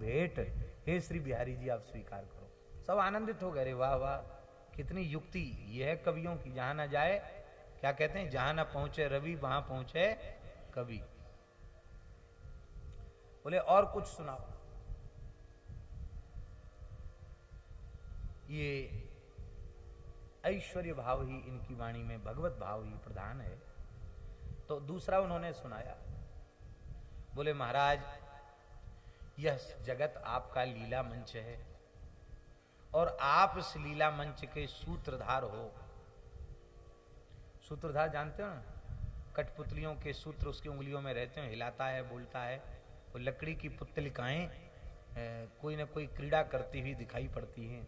भेंट हे श्री बिहारी जी आप स्वीकार करो। सब आनंदित हो गए, वाह वाह कितनी युक्ति, यह है कवियों की। जहां ना जाए, क्या कहते हैं, जहां ना पहुंचे रवि वहां पहुंचे कवि। बोले और कुछ सुनाओ। ये ऐश्वर्य भाव ही इनकी वाणी में, भगवत भाव ही प्रधान है। तो दूसरा उन्होंने सुनाया। बोले महाराज यह जगत आपका लीला मंच है और आप इस लीला मंच के सूत्रधार हो। सूत्रधार जानते हो ना, कठपुतलियों के सूत्र उसकी उंगलियों में रहते हैं, हिलाता है बोलता है। वो लकड़ी की पुतलिकाएं कोई ना कोई क्रीड़ा करती हुई दिखाई पड़ती हैं।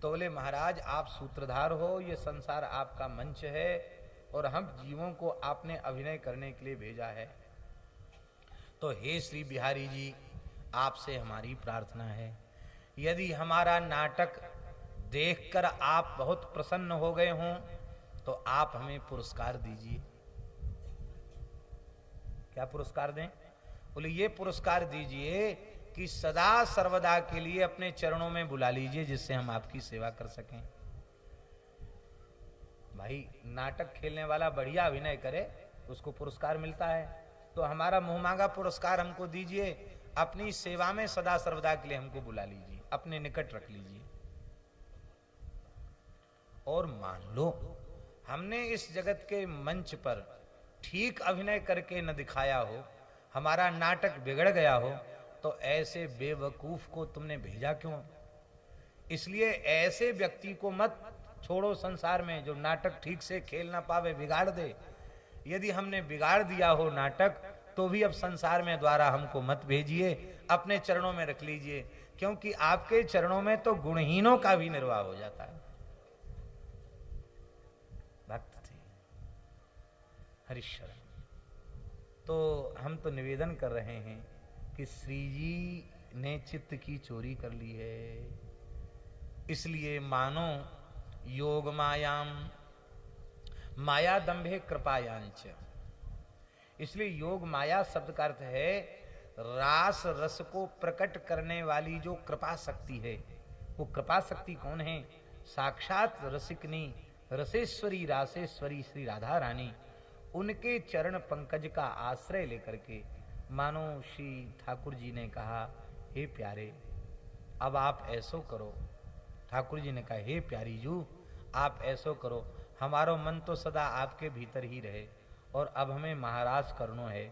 तो बोले महाराज आप सूत्रधार हो, ये संसार आपका मंच है और हम जीवों को आपने अभिनय करने के लिए भेजा है। तो हे श्री बिहारी जी आपसे हमारी प्रार्थना है, यदि हमारा नाटक देखकर आप बहुत प्रसन्न हो गए हों तो आप हमें पुरस्कार दीजिए। क्या पुरस्कार दें? बोले ये पुरस्कार दीजिए कि सदा सर्वदा के लिए अपने चरणों में बुला लीजिए, जिससे हम आपकी सेवा कर सकें। भाई नाटक खेलने वाला बढ़िया अभिनय करे उसको पुरस्कार मिलता है, तो हमारा मुंह मांगा पुरस्कार हमको दीजिए, अपनी सेवा में सदा सर्वदा के लिए हमको बुला लीजिए, अपने निकट रख लीजिए। और मान लो हमने इस जगत के मंच पर ठीक अभिनय करके न दिखाया हो, हमारा नाटक बिगड़ गया हो, तो ऐसे बेवकूफ को तुमने भेजा क्यों? इसलिए ऐसे व्यक्ति को मत छोड़ो संसार में जो नाटक ठीक से खेल ना पावे, बिगाड़ दे। यदि हमने बिगाड़ दिया हो नाटक तो भी अब संसार में द्वारा हमको मत भेजिए, अपने चरणों में रख लीजिए, क्योंकि आपके चरणों में तो गुणहीनों का भी निर्वाह हो जाता है। भक्त थे हरिशरण। तो हम तो निवेदन कर रहे हैं कि श्री जी ने चित्त की चोरी कर ली है, इसलिए मानो योग मायाम माया दंभे कृपायांच। इसलिए योग माया शब्द का अर्थ है रास रस को प्रकट करने वाली जो कृपा शक्ति है। वो कृपा शक्ति कौन है? साक्षात रसिकनी रसेश्वरी रासेश्वरी श्री राधा रानी। उनके चरण पंकज का आश्रय लेकर के मानो श्री ठाकुर जी ने कहा, हे प्यारे अब आप ऐसो करो। ठाकुर जी ने कहा, हे प्यारी जू आप ऐसो करो, हमारो मन तो सदा आपके भीतर ही रहे और अब हमें महाराज करनो है,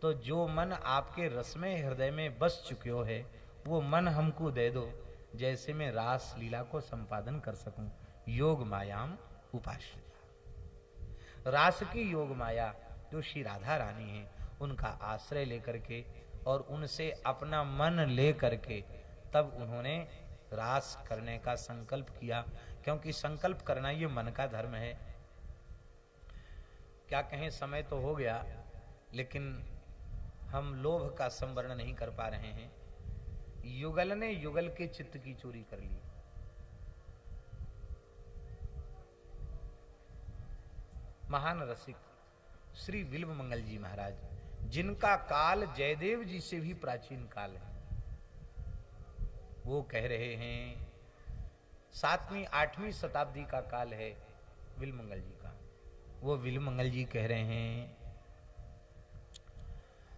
तो जो मन आपके रस में हृदय में बस चुक्यो है वो मन हमको दे दो, जैसे मैं रास लीला को संपादन कर सकूं। योग मायाम उपाश्रिता। रास की योग माया जो श्री राधा रानी है उनका आश्रय लेकर के और उनसे अपना मन ले करके तब उन्होंने रास करने का संकल्प किया, क्योंकि संकल्प करना ये मन का धर्म है। क्या कहें, समय तो हो गया लेकिन हम लोभ का संवरण नहीं कर पा रहे हैं। युगल ने युगल के चित्त की चोरी कर ली। महान रसिक श्री विल्व मंगल जी महाराज, जिनका काल जयदेव जी से भी प्राचीन काल है, वो कह रहे हैं 7वीं 8वीं शताब्दी का काल है विल्व मंगल जी का। वो विल्व मंगल जी कह रहे हैं,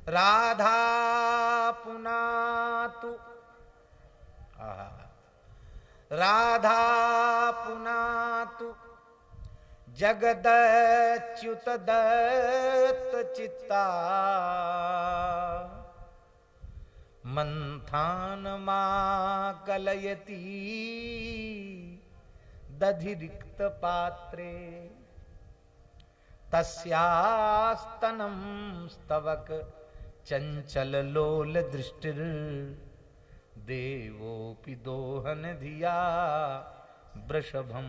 राधा पुनातु राधा पुनातु जगदच्युत दत्त चित्ता मंथान मा कलयती दधि रिक्त पात्रे तस्यास्तनम स्तवक चंचल लोल दृष्टिर देवोपि दोहन धिया वृषभम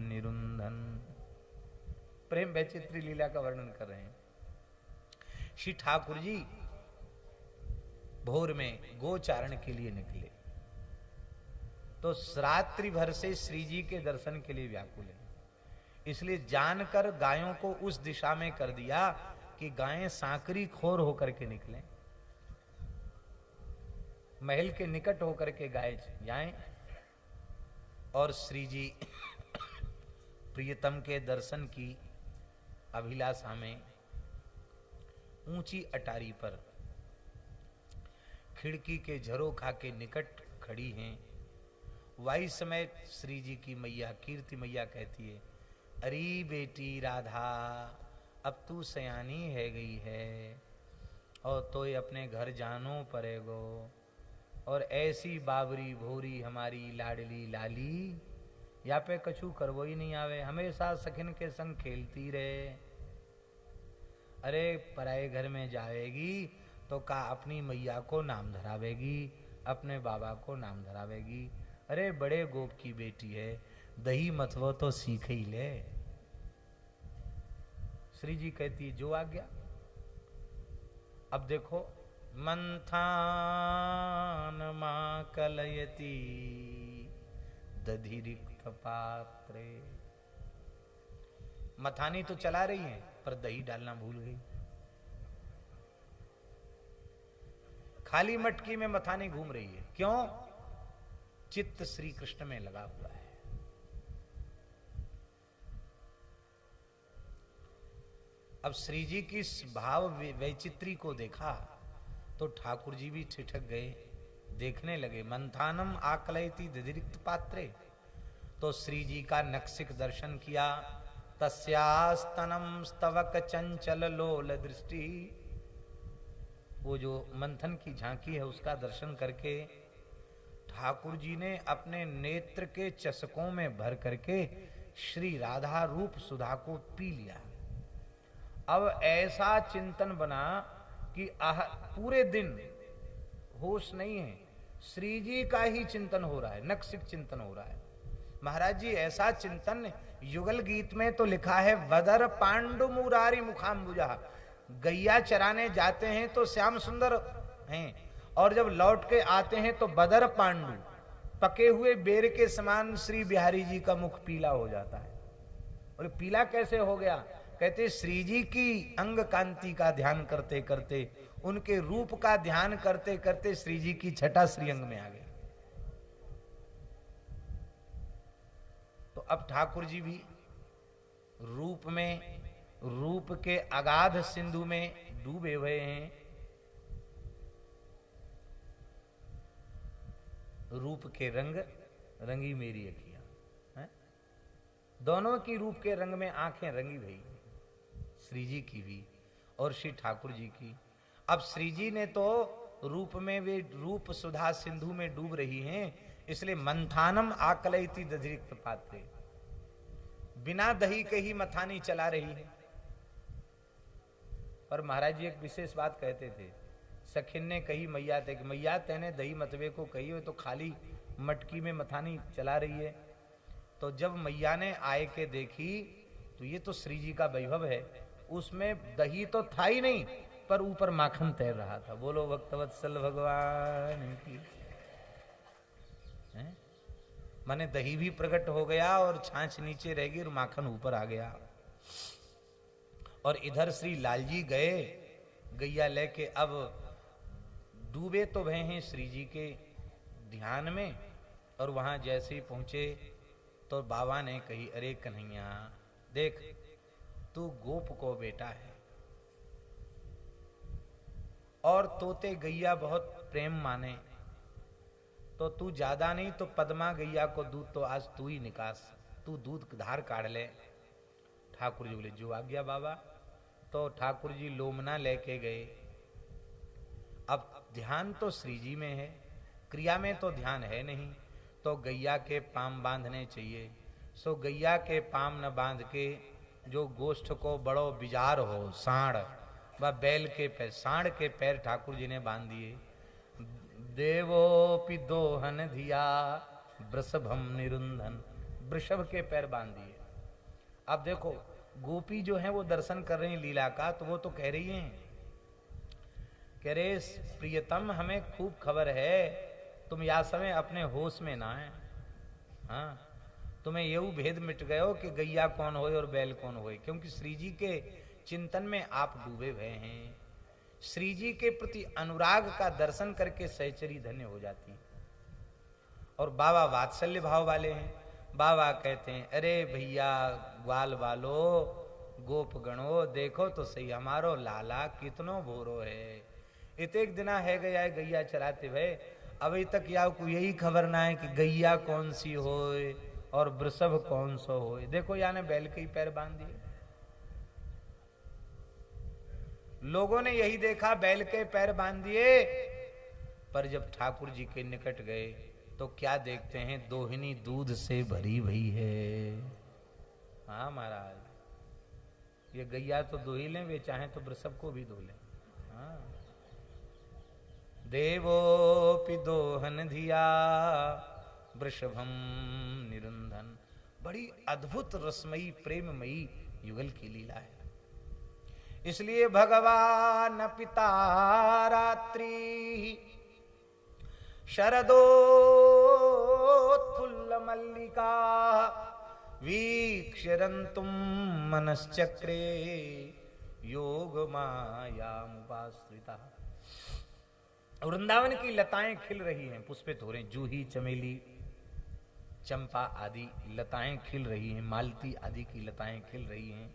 निरुंधन। प्रेम वैचित्री लीला का वर्णन कर रहे हैं। श्री ठाकुर जी भोर में गोचारण के लिए निकले तो रात्रि भर से श्री जी के दर्शन के लिए व्याकुल है, इसलिए जानकर गायों को उस दिशा में कर दिया कि गायें सांकरी खोर होकर के निकलें। महल के निकट होकर के गाय जाएं और श्री जी प्रियतम के दर्शन की अभिलाषा में ऊंची अटारी पर खिड़की के झरोखा के निकट खड़ी हैं। वाई समय श्री जी की मैया कीर्ति मैया कहती है, अरे बेटी राधा, अब तू सयानी है गई है और तो ये अपने घर जानो पड़ेगो, और ऐसी बाबरी भोरी हमारी लाडली लाली या पे कछु करवो ही नहीं आवे, हमेशा सखिन के संग खेलती रहे। अरे पराए घर में जाएगी तो का अपनी मैया को नाम धरावेगी, अपने बाबा को नाम धरावेगी। अरे बड़े गोप की बेटी है, दही मथवो तो सीख ही ले। श्री जी कहती जो आ गया। अब देखो, मंथान मां कलयती दधि रिक्त पात्रे। मथानी तो चला रही है पर दही डालना भूल गई। खाली मटकी में मथानी घूम रही है, क्यों? चित्त श्री कृष्ण में लगा हुआ है। अब श्री जी की इस भाव वैचित्री को देखा तो ठाकुर जी भी ठिठक गए, देखने लगे। मंथानम आकलयति दधिरिक्त पात्रे, तो श्री जी का नक्सिक दर्शन किया। तस्यास्तनम स्तवक चंचल लोल दृष्टि, वो जो मंथन की झांकी है उसका दर्शन करके ठाकुर जी ने अपने नेत्र के चषकों में भर करके श्री राधा रूप सुधा को पी लिया। अब ऐसा चिंतन बना कि पूरे दिन होश नहीं है, श्री जी का ही चिंतन हो रहा है, नक्सिक चिंतन हो रहा है। महाराज जी ऐसा चिंतन युगल गीत में तो लिखा है, वदर पांडु मुरारी मुखाम्बुजा। गैया चराने जाते हैं तो श्याम सुंदर हैं, और जब लौट के आते हैं तो बदर पांडु, पके हुए बेर के समान श्री बिहारी जी का मुख पीला हो जाता है। और पीला कैसे हो गया? कहते श्री जी की अंग कांति का ध्यान करते करते, उनके रूप का ध्यान करते करते श्री जी की छटा श्रीअंग में आ गई। तो अब ठाकुर जी भी रूप में, रूप के अगाध सिंधु में डूबे हुए हैं। रूप के रंग रंगी मेरी अखियां, दोनों की रूप के रंग में आंखें रंगी भई, श्री जी की भी और श्री ठाकुर जी की। अब श्री जी ने तो रूप में, वे रूप सुधा सिंधु में डूब रही हैं, इसलिए मंथानम आकलयति दधिरिक्त पात्रे, बिना दही के ही मथानी चला रही है। पर महाराज जी एक विशेष बात कहते थे, सखिन ने कही मैया थे कि मैया तेने दही मतवे को कही हो तो खाली मटकी में मथानी चला रही है। तो जब मैया ने आए के देखी तो ये तो श्री जी का वैभव है, उसमें दही तो था ही नहीं पर ऊपर माखन तैर रहा था। बोलो भक्तवत्सल भगवान की। माने दही भी प्रकट हो गया और छाछ नीचे रह गई और माखन ऊपर आ गया। और इधर श्री लालजी गए गैया लेके, अब डूबे तो भय हैं श्री जी के ध्यान में, और वहां जैसे ही पहुंचे तो बाबा ने कही, अरे कन्हैया देख, तू गोप को बेटा है और तोते गैया बहुत प्रेम माने, तो तू ज्यादा नहीं तो पद्मा गैया को दूध तो आज तू ही निकास, तू दूध धार काढ़ ले। ठाकुर जी बोले जो आ गया बाबा। तो ठाकुर जी लोमना लेके गए। अब ध्यान तो श्री जी में है, क्रिया में तो ध्यान है नहीं, तो गैया के पाम बांधने चाहिए। सो गैया के पाम न बांध के जो गोष्ठ को बड़ो बिजार हो, सांड व बैल के पैर, सांड के पैर ठाकुर जी ने बांध दिए। देवोपि दोहन धिया वृषभम निरुंधन, वृषभ के पैर बांध दिए। अब देखो गोपी जो है वो दर्शन कर रही लीला का, तो वो तो कह रही हैं, कह रहे प्रियतम हमें खूब खबर है, तुम या समय अपने होश में ना है। हाँ, तुम्हें ये भेद मिट गए हो कि गैया कौन होए और बैल कौन होए, क्योंकि श्री जी के चिंतन में आप डूबे हुए हैं। श्री जी के प्रति अनुराग का दर्शन करके सहचरी धन्य हो जाती है। और बाबा वात्सल्य भाव वाले हैं। बाबा कहते हैं, अरे भैया ग्वाल वालो गोप गणो, देखो तो सही हमारो लाला कितनो भोरो है। इतेक दिना है गया गैया चराते भय, अभी तक या को यही खबर ना है कि गैया कौन सी होए और वृषभ कौन सो होए। देखो याने बैल के ही पैर बांध दिए। लोगों ने यही देखा, बैल के पैर बांध दिए। पर जब ठाकुर जी के निकट गए तो क्या देखते हैं, दोहिनी दूध से भरी भई है। हाँ महाराज, ये गैया तो दो ही लें, वे चाहें तो वृषभ को भी दो लें। हाँ, देवोपि दोहन धिया वृषभम निरुंधन। बड़ी अद्भुत रसमयी प्रेममयी युगल की लीला है। इसलिए भगवान पिता रात्रि शरदोत्फुल्ल मल्लिका वीक्षरन्तुम मनश्चक्रे योग मायामुपाश्रिता। वृंदावन की लताएं खिल रही हैं, पुष्पित हो रहे हैं। जूही, चमेली, चंपा आदि लताएं खिल रही हैं, मालती आदि की लताएं खिल रही हैं।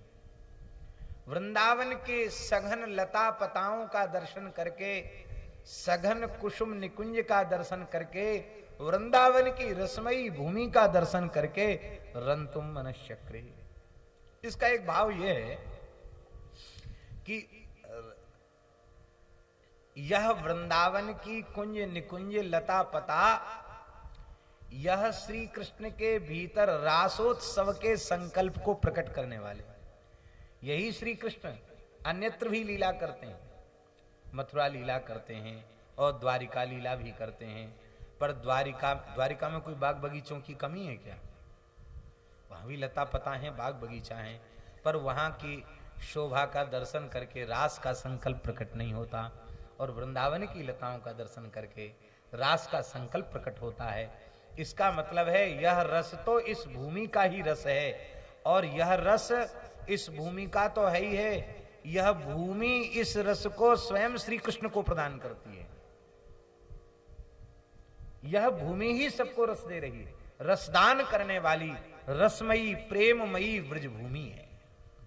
वृंदावन के सघन लता पताओं का दर्शन करके, सघन कुसुम निकुंज का दर्शन करके, वृंदावन की रसमयी भूमि का दर्शन करके रंतुम मनश्चक्रे। इसका एक भाव यह है कि यह वृंदावन की कुंज निकुंज लता पता, यह श्री कृष्ण के भीतर रासोत्सव के संकल्प को प्रकट करने वाले। यही श्री कृष्ण अन्यत्र भी लीला करते हैं, मथुरा लीला करते हैं और द्वारिका लीला भी करते हैं। पर द्वारिका में कोई बाग बगीचों की कमी है क्या? वहां भी लता पता है, बाग बगीचा है, पर वहां की शोभा का दर्शन करके रास का संकल्प प्रकट नहीं होता। और वृंदावन की लताओं का दर्शन करके रास का संकल्प प्रकट होता है। इसका मतलब है यह रस तो इस भूमि का ही रस है, और यह रस इस भूमि का तो है ही है। यह भूमि इस रस को स्वयं श्री कृष्ण को प्रदान करती है। यह भूमि ही सबको रस दे रही है। रसदान करने वाली रसमयी प्रेममयी ब्रज भूमि है,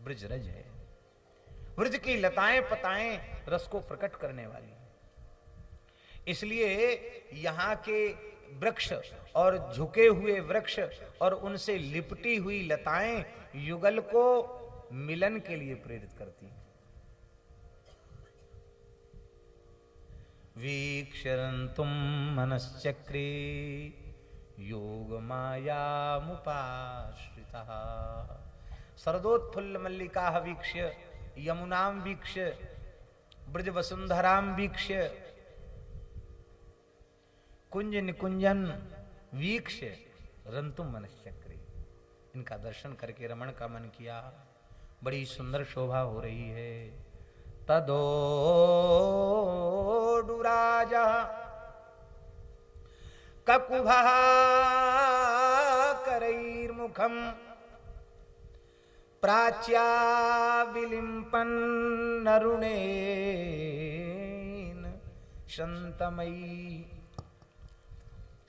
ब्रज रज है। ब्रज की लताएं पताएं रस को प्रकट करने वाली। इसलिए यहाँ के वृक्ष और झुके हुए वृक्ष और उनसे लिपटी हुई लताएं युगल को मिलन के लिए प्रेरित करती हैं। वीक्षरन्तुम मनश्चक्रे योग मायामुपाश्रितः। शरदोत्फुल्ल मल्लिका वीक्ष्य यमुनां वीक्ष्य ब्रज वसुंधरां वीक्ष्य कुंज निकुंजन वीक्ष्य रंतुम मनश्चक्रे। इनका दर्शन करके रमण का मन किया। बड़ी सुंदर शोभा हो रही है। तदोडुराज ककुभः करैर्मुखम् प्राच्या विलिम्पन् अरुणेन शन्तमयी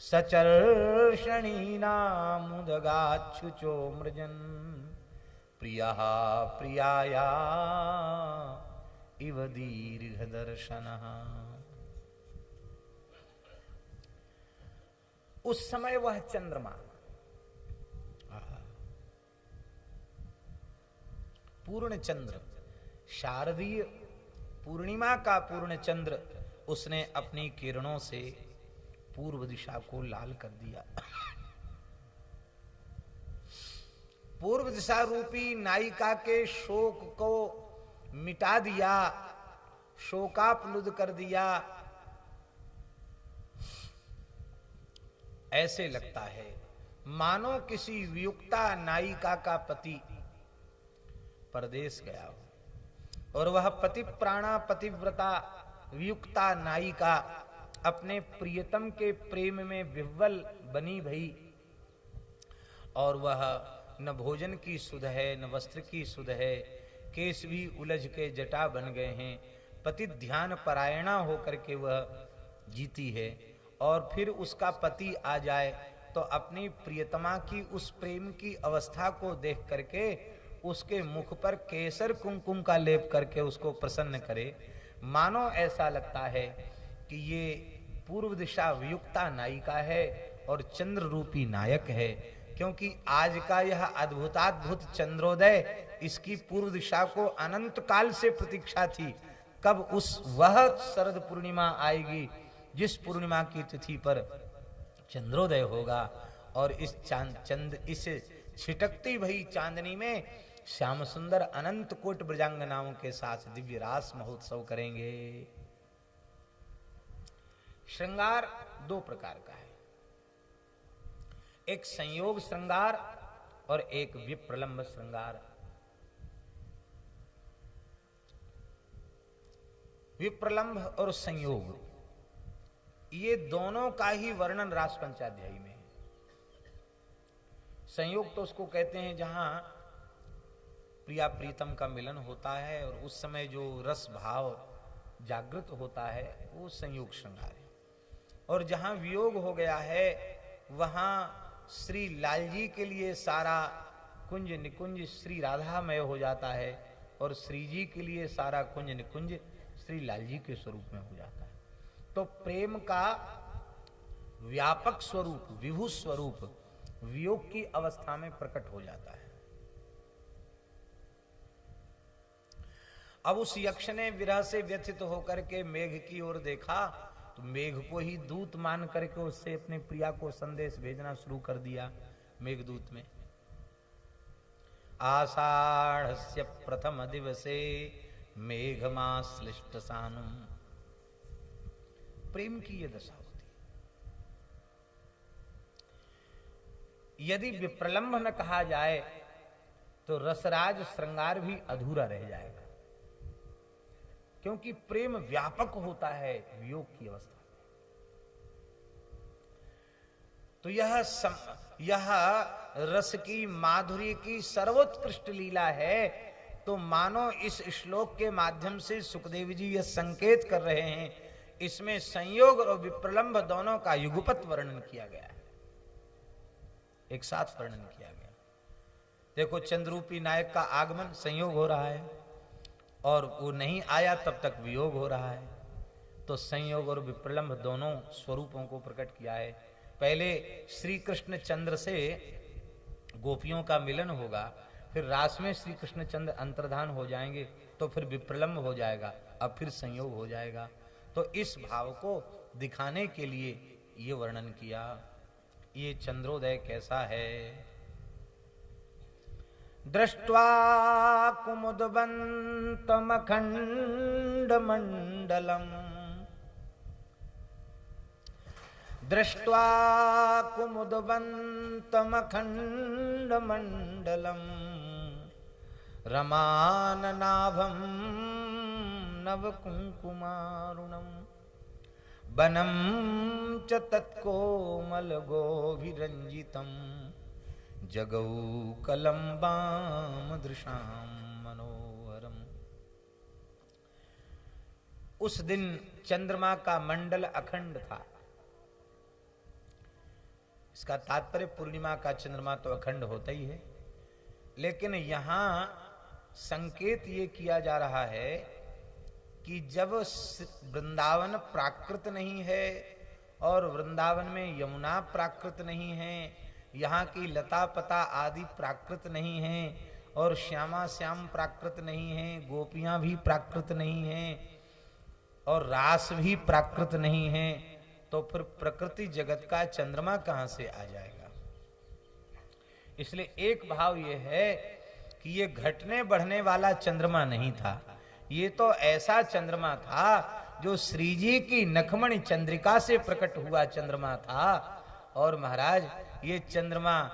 सचर्षणीनामुदगाच्छुचो मृजन् प्रियः प्रियाया इव दीर्घदर्शनः। उस समय वह चंद्रमा, पूर्ण चंद्र, शारदीय पूर्णिमा का पूर्ण चंद्र, उसने अपनी किरणों से पूर्व दिशा को लाल कर दिया। पूर्व दिशा रूपी नायिका के शोक को मिटा दिया, शोकाप्लुद कर दिया। ऐसे लगता है मानो किसी वियुक्ता नायिका का पति परदेश गया हो और वह पति प्राणा पतिव्रता वियुक्ता नायिका अपने प्रियतम के प्रेम में विह्वल बनी भई, और वह न भोजन की सुध है, न वस्त्र की सुध है, केस भी उलझ के जटा बन गए हैं, पति ध्यान परायणा होकर के वह जीती है, और फिर उसका पति आ जाए तो अपनी प्रियतमा की उस प्रेम की अवस्था को देख करके उसके मुख पर केसर कुमकुम का लेप करके उसको प्रसन्न करे। मानो ऐसा लगता है कि ये पूर्व दिशा वियुक्ता नायिका है और चंद्र रूपी नायक है, क्योंकि आज का यह अद्भुताद्भुत चंद्रोदय इसकी पूर्व दिशा को अनंत काल से प्रतीक्षा थी, कब वह शरद पूर्णिमा आएगी जिस पूर्णिमा की तिथि पर चंद्रोदय होगा, और इस इस छिटकती भई चांदनी में श्याम सुंदर अनंत कोट ब्रजांगनाओं के साथ दिव्य रास महोत्सव करेंगे। श्रृंगार दो प्रकार का है, एक संयोग श्रृंगार और एक विप्रलंब श्रृंगार। विप्रलंब और संयोग ये दोनों का ही वर्णन रास पंचाध्यायी में है। संयोग तो उसको कहते हैं जहां प्रिया प्रीतम का मिलन होता है और उस समय जो रस भाव जागृत होता है वो संयोग श्रृंगार है, और जहां वियोग हो गया है वहां श्री लाल जी के लिए सारा कुंज निकुंज श्री राधामय हो जाता है, और श्री जी के लिए सारा कुंज निकुंज श्री लाल जी के स्वरूप में हो जाता है। तो प्रेम का व्यापक स्वरूप, विभु स्वरूप वियोग की अवस्था में प्रकट हो जाता है। अब उस यक्ष ने विरह से व्यथित होकर के मेघ की ओर देखा, तो मेघ को ही दूत मान करके उससे अपने प्रिया को संदेश भेजना शुरू कर दिया। मेघदूत में आषाढ़स्य प्रथम दिवसे मेघमाश्लिष्ट सानुम, प्रेम की यह दशा होती है। यदि विप्रलंब न कहा जाए तो रसराज श्रृंगार भी अधूरा रह जाएगा, क्योंकि प्रेम व्यापक होता है वियोग की अवस्था में। तो यह रस की माधुर्य की सर्वोत्कृष्ट लीला है। तो मानो इस श्लोक के माध्यम से सुखदेव जी यह संकेत कर रहे हैं, इसमें संयोग और विप्रलंब दोनों का युगपत वर्णन किया गया है, एक साथ वर्णन किया गया। देखो चंद्रूपी नायक का आगमन संयोग हो रहा है, और वो नहीं आया तब तक वियोग हो रहा है। तो संयोग और विप्रलंब दोनों स्वरूपों को प्रकट किया है। पहले श्री कृष्ण चंद्र से गोपियों का मिलन होगा, फिर रास में श्री कृष्ण चंद्र अंतर्धान हो जाएंगे, तो फिर विप्रलंब हो जाएगा, अब फिर संयोग हो जाएगा। तो इस भाव को दिखाने के लिए ये वर्णन किया। ये चंद्रोदय कैसा है? दृष्ट्वा कुमुदबन्तमखण्डमण्डलम्, दृष्ट्वा कुमुदबन्तमखण्डमण्डलम्, रमाननाभं नवकुङ्कुमारुणम्, वनं च तत्कोमलगोभिरञ्जितम्, जगौ कलम्बाम दृशाम मनोहरम। उस दिन चंद्रमा का मंडल अखंड था। इसका तात्पर्य पूर्णिमा का चंद्रमा तो अखंड होता ही है, लेकिन यहां संकेत ये किया जा रहा है कि जब वृंदावन प्राकृत नहीं है और वृंदावन में यमुना प्राकृत नहीं है, यहाँ की लता पता आदि प्राकृत नहीं है, और श्यामा श्याम प्राकृत नहीं है, गोपियां भी प्राकृत नहीं है, और रास भी प्राकृत नहीं है, तो फिर प्रकृति जगत का चंद्रमा कहां से आ जाएगा? इसलिए एक भाव यह है कि ये घटने बढ़ने वाला चंद्रमा नहीं था, ये तो ऐसा चंद्रमा था जो श्री जी की नखमणि चंद्रिका से प्रकट हुआ चंद्रमा था। और महाराज ये चंद्रमा,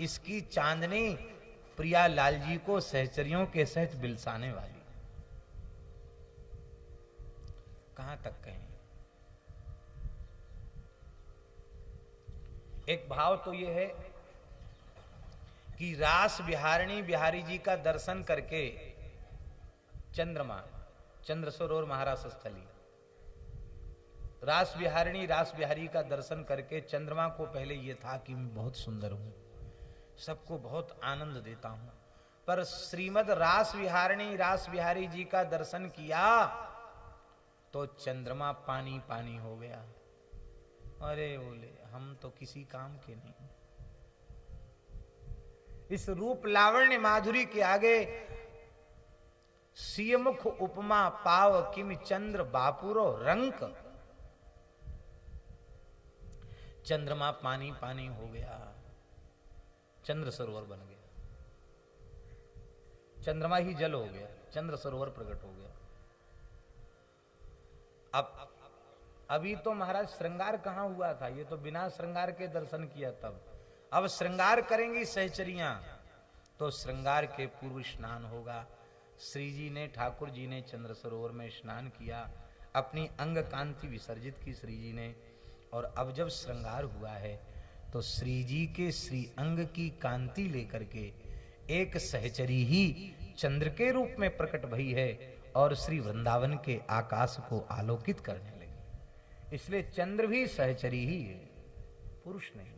इसकी चांदनी प्रिया लाल जी को सहचरियों के सहित बिलसाने वाली। कहां तक कहें? एक भाव तो यह है कि रास बिहारिणी बिहारी जी का दर्शन करके चंद्रमा चंद्र सरोवर महारास स्थली। रास बिहारिणी रास बिहारी का दर्शन करके चंद्रमा को पहले ये था कि मैं बहुत सुंदर हूं, सबको बहुत आनंद देता हूं, पर श्रीमद रास विहारिणी रास बिहारी जी का दर्शन किया तो चंद्रमा पानी पानी हो गया। अरे बोले हम तो किसी काम के नहीं, इस रूप लावण्य माधुरी के आगे सियमुख उपमा पाव किम चंद्र बापुरो रंक। चंद्रमा पानी पानी हो गया, चंद्र सरोवर बन गया, चंद्रमा ही जल हो गया, चंद्र सरोवर प्रकट हो गया। अब अभी तो महाराज श्रृंगार कहां हुआ था, ये तो बिना श्रृंगार के दर्शन किया तब। अब श्रृंगार करेंगी सहचरियां तो श्रृंगार के पूर्व स्नान होगा। श्री जी ने ठाकुर जी ने चंद्र सरोवर में स्नान किया, अपनी अंग कांति विसर्जित की श्री जी ने। और अब जब श्रृंगार हुआ है तो श्री जी के श्री अंग की कांति लेकर के एक सहचरी ही चंद्र के रूप में प्रकट भई है और श्री वृंदावन के आकाश को आलोकित करने लगी। इसलिए चंद्र भी सहचरी ही है, पुरुष नहीं।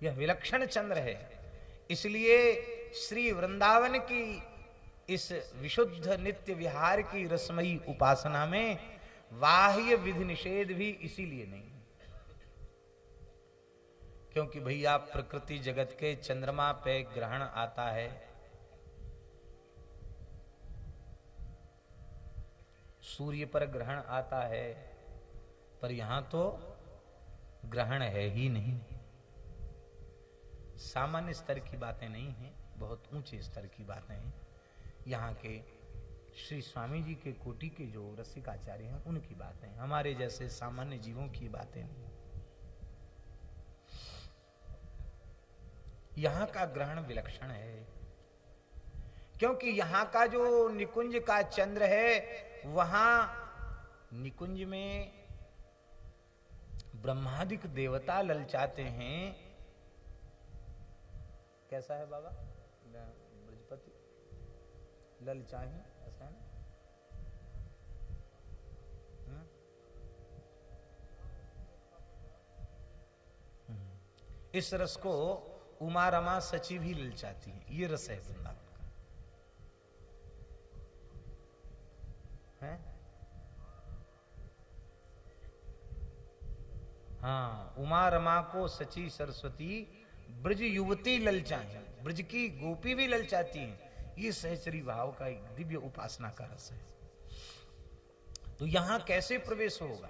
यह विलक्षण चंद्र है। इसलिए श्री वृंदावन की इस विशुद्ध नित्य विहार की रसमयी उपासना में बाह्य विधि निषेध भी इसीलिए नहीं, क्योंकि भैया प्रकृति जगत के चंद्रमा पे ग्रहण आता है, सूर्य पर ग्रहण आता है, पर यहां तो ग्रहण है ही नहीं। सामान्य स्तर की बातें नहीं हैं, बहुत ऊंचे स्तर की बातें हैं। यहाँ के श्री स्वामी जी के कोटि के जो रसिकाचार्य हैं उनकी बातें, हमारे जैसे सामान्य जीवों की बातें नहीं। यहाँ का ग्रहण विलक्षण है, क्योंकि यहाँ का जो निकुंज का चंद्र है, वहां निकुंज में ब्रह्मादिक देवता ललचाते हैं। कैसा है बाबा ब्रजपति? ललचाही ऐसा है ना? इस रस को उमा रमा सची भी ललचाती है, ये रस है वृंदावन का है। हाँ, उमा रमा को सची सरस्वती ब्रज युवती ललचाएं, ब्रज की गोपी भी ललचाती हैं। ये सहचरी भाव का एक दिव्य उपासना का रस है। तो यहां कैसे प्रवेश होगा?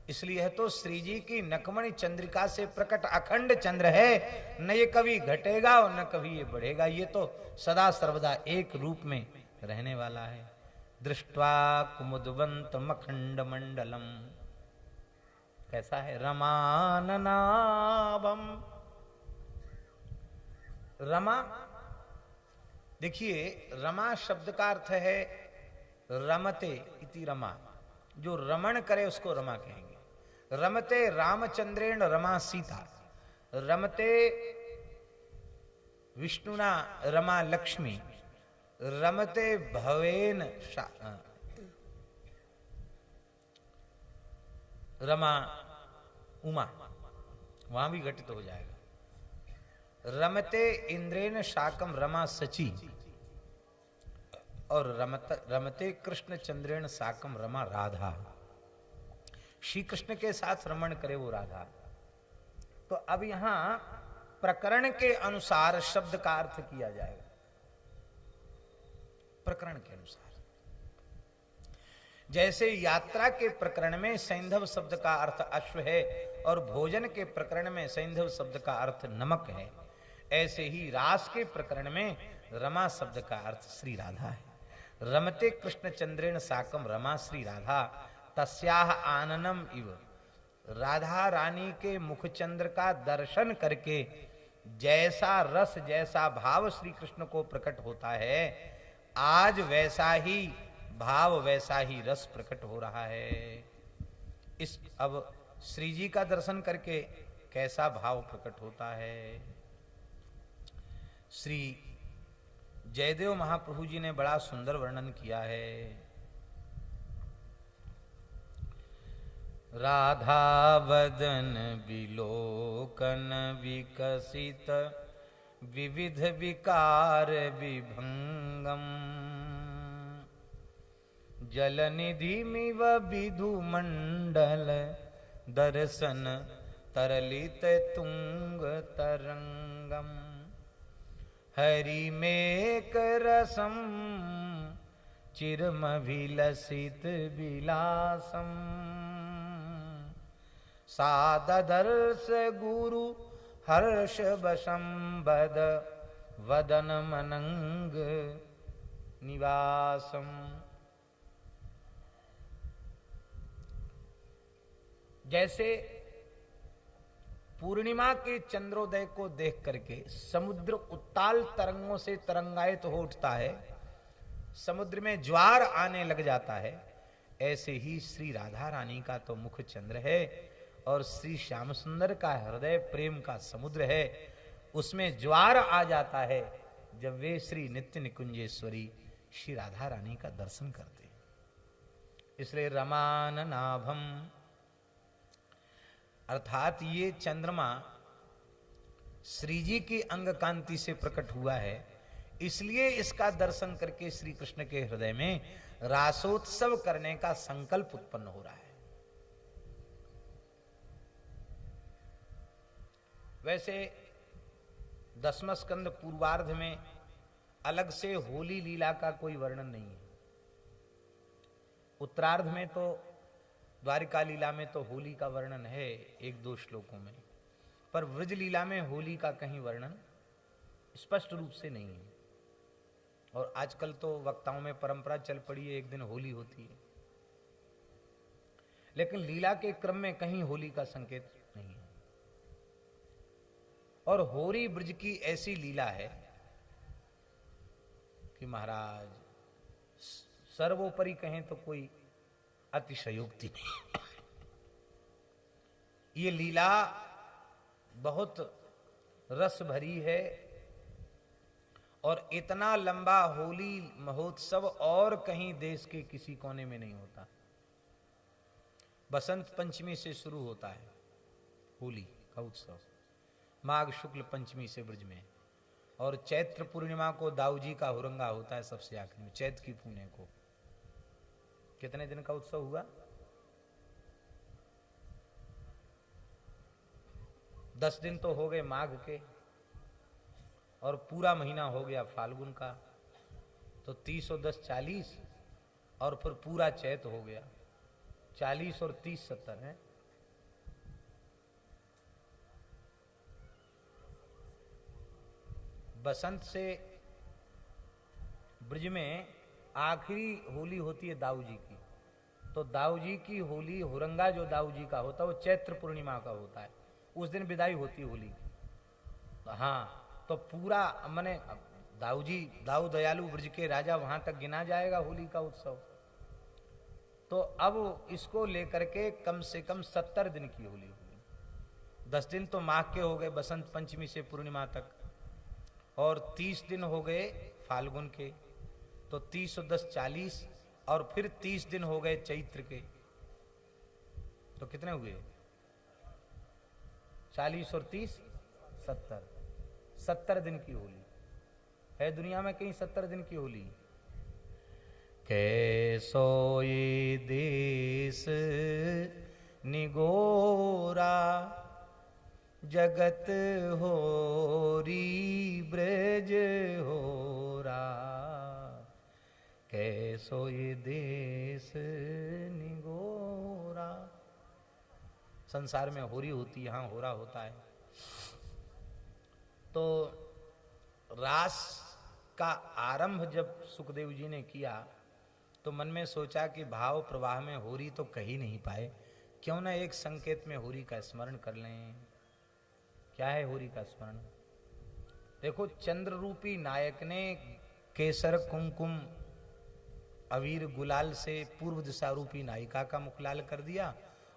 इसलिए है तो श्री जी की नकमणि चंद्रिका से प्रकट अखंड चंद्र है, न ये कभी घटेगा और न कभी ये बढ़ेगा। ये तो सदा सर्वदा एक रूप में रहने वाला है। दृष्ट्वा कुमुदवंत मखंड मंडलम, कैसा है? रमाननाभम। रमा, देखिए रमा शब्द का अर्थ है रमते इति रमा, जो रमण करे उसको रमा कहेंगे। रमते रामचंद्रेण रमा सीता, रमते विष्णुना रमा लक्ष्मी, रमते भवेन रमा उमा, वहां भी घटित हो जाएगा। रमते इंद्रेन शाकम रमा सची, और रमते कृष्ण चंद्रेण साकम रमा राधा। श्री कृष्ण के साथ रमण करे वो राधा। तो अब यहां प्रकरण के अनुसार शब्द का अर्थ किया जाएगा, प्रकरण के अनुसार। जैसे यात्रा के प्रकरण में सैंधव शब्द का अर्थ अश्व है और भोजन के प्रकरण में सैंधव शब्द का अर्थ नमक है, ऐसे ही रास के प्रकरण में रमा शब्द का अर्थ श्री राधा है। रमते कृष्ण चंद्रेण साकम रमा श्री राधा, तस्याह आननम इव। राधा रानी के मुख चंद्र का दर्शन करके जैसा रस जैसा भाव श्री कृष्ण को प्रकट होता है, आज वैसा ही भाव वैसा ही रस प्रकट हो रहा है। इस अब श्री जी का दर्शन करके कैसा भाव प्रकट होता है। श्री जयदेव महाप्रभु जी ने बड़ा सुंदर वर्णन किया है। राधा वदन विलोकन विकसित विविध विकार विभंगम जलनिधिमिव विधु मंडल दर्शन तरलित तुंग तरंगम हरि मेक रसम चिरमभिलसित विलासम साददर्श गुरु हर्ष बशंबद वदन मनंग निवासम। जैसे पूर्णिमा के चंद्रोदय को देख करके समुद्र उत्ताल तरंगों से तरंगायित हो उठता है, समुद्र में ज्वार आने लग जाता है, ऐसे ही श्री राधा रानी का तो मुख चंद्र है और श्री श्याम सुंदर का हृदय प्रेम का समुद्र है, उसमें ज्वार आ जाता है जब वे श्री नित्य निकुंजेश्वरी श्री राधा रानी का दर्शन करते हैं। इसलिए रमान नाभम अर्थात ये चंद्रमा श्री जी की अंग कांति से प्रकट हुआ है, इसलिए इसका दर्शन करके श्री कृष्ण के हृदय में रासोत्सव करने का संकल्प उत्पन्न हो रहा है। वैसे दसम स्कंद पूर्वार्ध में अलग से होली लीला का कोई वर्णन नहीं है। उत्तरार्ध में तो द्वारिका लीला में तो होली का वर्णन है एक दो श्लोकों में, पर व्रज लीला में होली का कहीं वर्णन स्पष्ट रूप से नहीं है। और आजकल तो वक्ताओं में परंपरा चल पड़ी है एक दिन होली होती है, लेकिन लीला के क्रम में कहीं होली का संकेत नहीं है। और होरी ब्रज की ऐसी लीला है कि महाराज सर्वोपरि कहें तो कोई अतिशयोक्ति नहीं। ये लीला बहुत रस भरी है और इतना लंबा होली महोत्सव और कहीं देश के किसी कोने में नहीं होता। बसंत पंचमी से शुरू होता है होली का उत्सव, माघ शुक्ल पंचमी से ब्रज में, और चैत्र पूर्णिमा को दाऊजी का हुरंगा होता है सबसे आखिर में, चैत्र की पुण्य को। कितने दिन का उत्सव हुआ? 10 दिन तो हो गए माघ के, और पूरा महीना हो गया फाल्गुन का, तो 30 और 10 40, और फिर पूरा चैत हो गया। 40 और 30 70 है। बसंत से ब्रज में आखिरी होली होती है दाऊ जी की, तो दाऊ जी की होली हुरंगा जो दाऊ जी का होता है वो चैत्र पूर्णिमा का होता है, उस दिन विदाई होती है होली की। हाँ, तो पूरा माने दाऊ जी दाऊ दयालु ब्रज के राजा वहां तक गिना जाएगा होली का उत्सव। तो अब इसको लेकर के कम से कम 70 दिन की होली होगी। 10 दिन तो माघ के हो गए बसंत पंचमी से पूर्णिमा तक, और 30 दिन हो गए फाल्गुन के, तो 30 और 10 40, और फिर 30 दिन हो गए चैत्र के, तो कितने हुए? 40 और 30 70 दिन की होली है। दुनिया में कहीं 70 दिन की होली? कैसो ये देश निगोरा जगत होरी ब्रज होरा, कैसो ये देश निगोरा। संसार में होरी होती, यहाँ होरा होता है। तो रास का आरंभ जब सुखदेव जी ने किया तो मन में सोचा कि भाव प्रवाह में होरी तो कही नहीं पाए, क्यों ना एक संकेत में होरी का स्मरण कर लें। क्या है होरी का स्मरण? देखो, चंद्र रूपी नायक ने केसर कुमकुम अवीर गुलाल से पूर्व दिशा रूपी नायिका का मुख लाल कर दिया,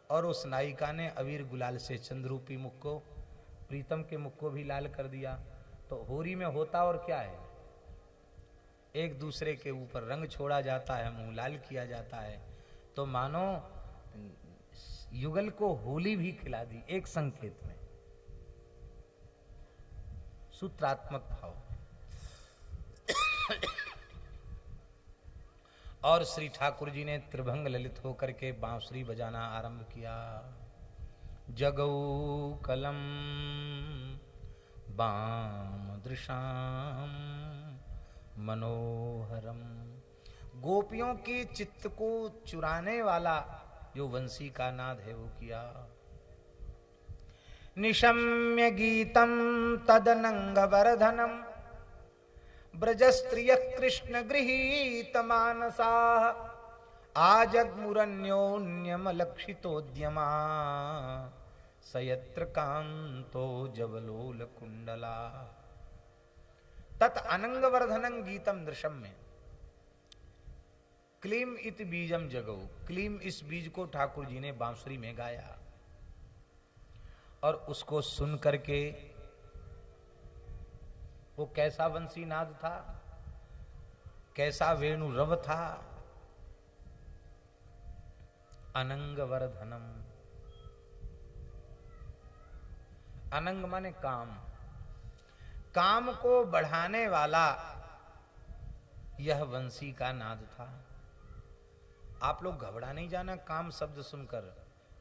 और उस नायिका ने अवीर गुलाल से चंद्र रूपी मुख को, प्रीतम के मुख को भी लाल कर दिया। तो होरी में होता और क्या है? एक दूसरे के ऊपर रंग छोड़ा जाता है, मुंह लाल किया जाता है, तो मानो युगल को होली भी खिला दी एक संकेत में। सूत्रात्मक भाव। और श्री ठाकुर जी ने त्रिभंग ललित होकर के बांसुरी बजाना आरंभ किया। जगौ कलम बाम दृशाम मनोहरम। गोपियों के चित्त को चुराने वाला जो वंशी का नाद है वो किया। निशम्य गीतम तदनंग वर्धनम ब्रजस्त्रिय कृष्ण गृहीत मानसा आजग्मुरन्योन्यमलक्षितोद्यमा सयत्र कांतो जवलोल कुंडला। तत् अनंगवर्धनं गीतम दृश्यम में क्लीम इत बीजम जगौ, क्लीम इस बीज को ठाकुर जी ने बांसुरी में गाया और उसको सुन करके वो कैसा वंशी नाद था, कैसा वेणु रव था। अनंगवर्धनम, अनंग माने काम, काम को बढ़ाने वाला यह वंशी का नाद था। आप लोग घबरा नहीं जाना काम शब्द सुनकर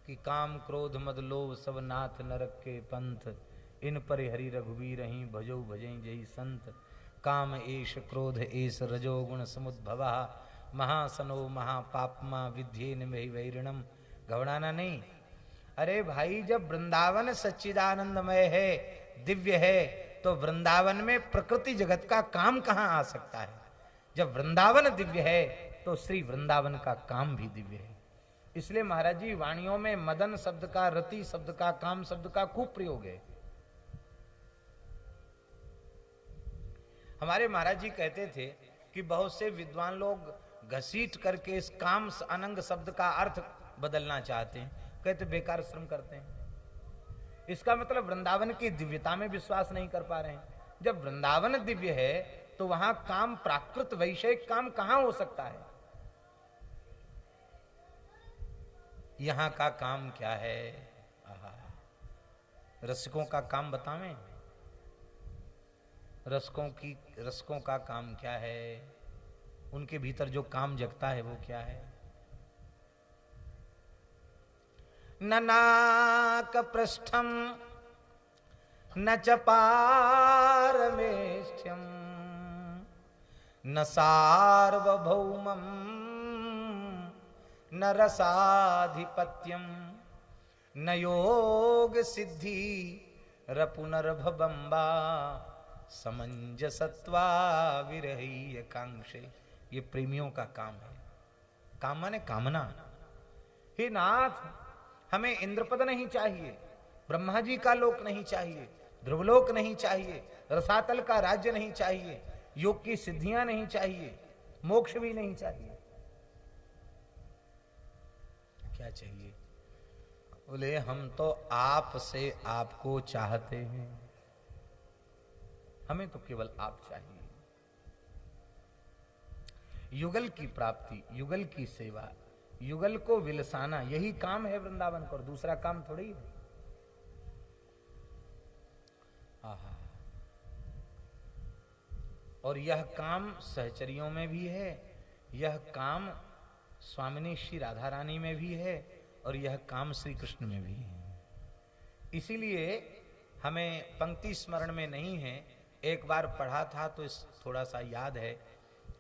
कि काम क्रोध मद लोभ सब नाथ नरक के पंथ, इन पर हरि रघुवीर ही भजो भजें जय संत। काम एष क्रोध एष रजोगुण समुद्भवा महासनो महापापमा विद्येन में वैरिणम। घबराना नहीं। अरे भाई, जब वृंदावन सच्चिदानंदमय है, दिव्य है, तो वृंदावन में प्रकृति जगत का काम कहां आ सकता है। जब वृंदावन दिव्य है तो श्री वृंदावन का काम भी दिव्य है। इसलिए महाराज जी वाणियों में मदन शब्द का, रति शब्द का, काम शब्द का खूब प्रयोग है। हमारे महाराज जी कहते थे कि बहुत से विद्वान लोग घसीट करके इस काम अनंग शब्द का अर्थ बदलना चाहते हैं। कहते बेकार श्रम करते हैं। इसका मतलब वृंदावन की दिव्यता में विश्वास नहीं कर पा रहे हैं। जब वृंदावन दिव्य है तो वहां काम, प्राकृत वैषयिक काम कहां हो सकता है। यहां का काम क्या है। रसिकों का काम बतावें, रसिकों का काम क्या है, उनके भीतर जो काम जगता है वो क्या है। न नाक पृष्ठम न च पारमेष्ठ्यम न सार्वभौमम न रसाधिपत्यम न योग सिद्धि रपुनर्भबंबा समंजसत्वा विरहीय कांक्षे। ये प्रेमियों का काम है। काम माने कामना। हे नाथ, हमें इंद्रपद नहीं चाहिए, ब्रह्मा जी का लोक नहीं चाहिए, ध्रुवलोक नहीं चाहिए, रसातल का राज्य नहीं चाहिए, योग की सिद्धियां नहीं चाहिए, मोक्ष भी नहीं चाहिए। क्या चाहिए? बोले हम तो आप से आपको चाहते हैं, हमें तो केवल आप चाहिए। युगल की प्राप्ति, युगल की सेवा, युगल को विलसाना, यही काम है वृंदावन का, और दूसरा काम थोड़ी है। आहा। और यह काम सहचरियों में भी है, यह काम स्वामिनी श्री राधा रानी में भी है, और यह काम श्री कृष्ण में भी है। इसीलिए हमें पंक्ति स्मरण में नहीं है, एक बार पढ़ा था तो इस थोड़ा सा याद है।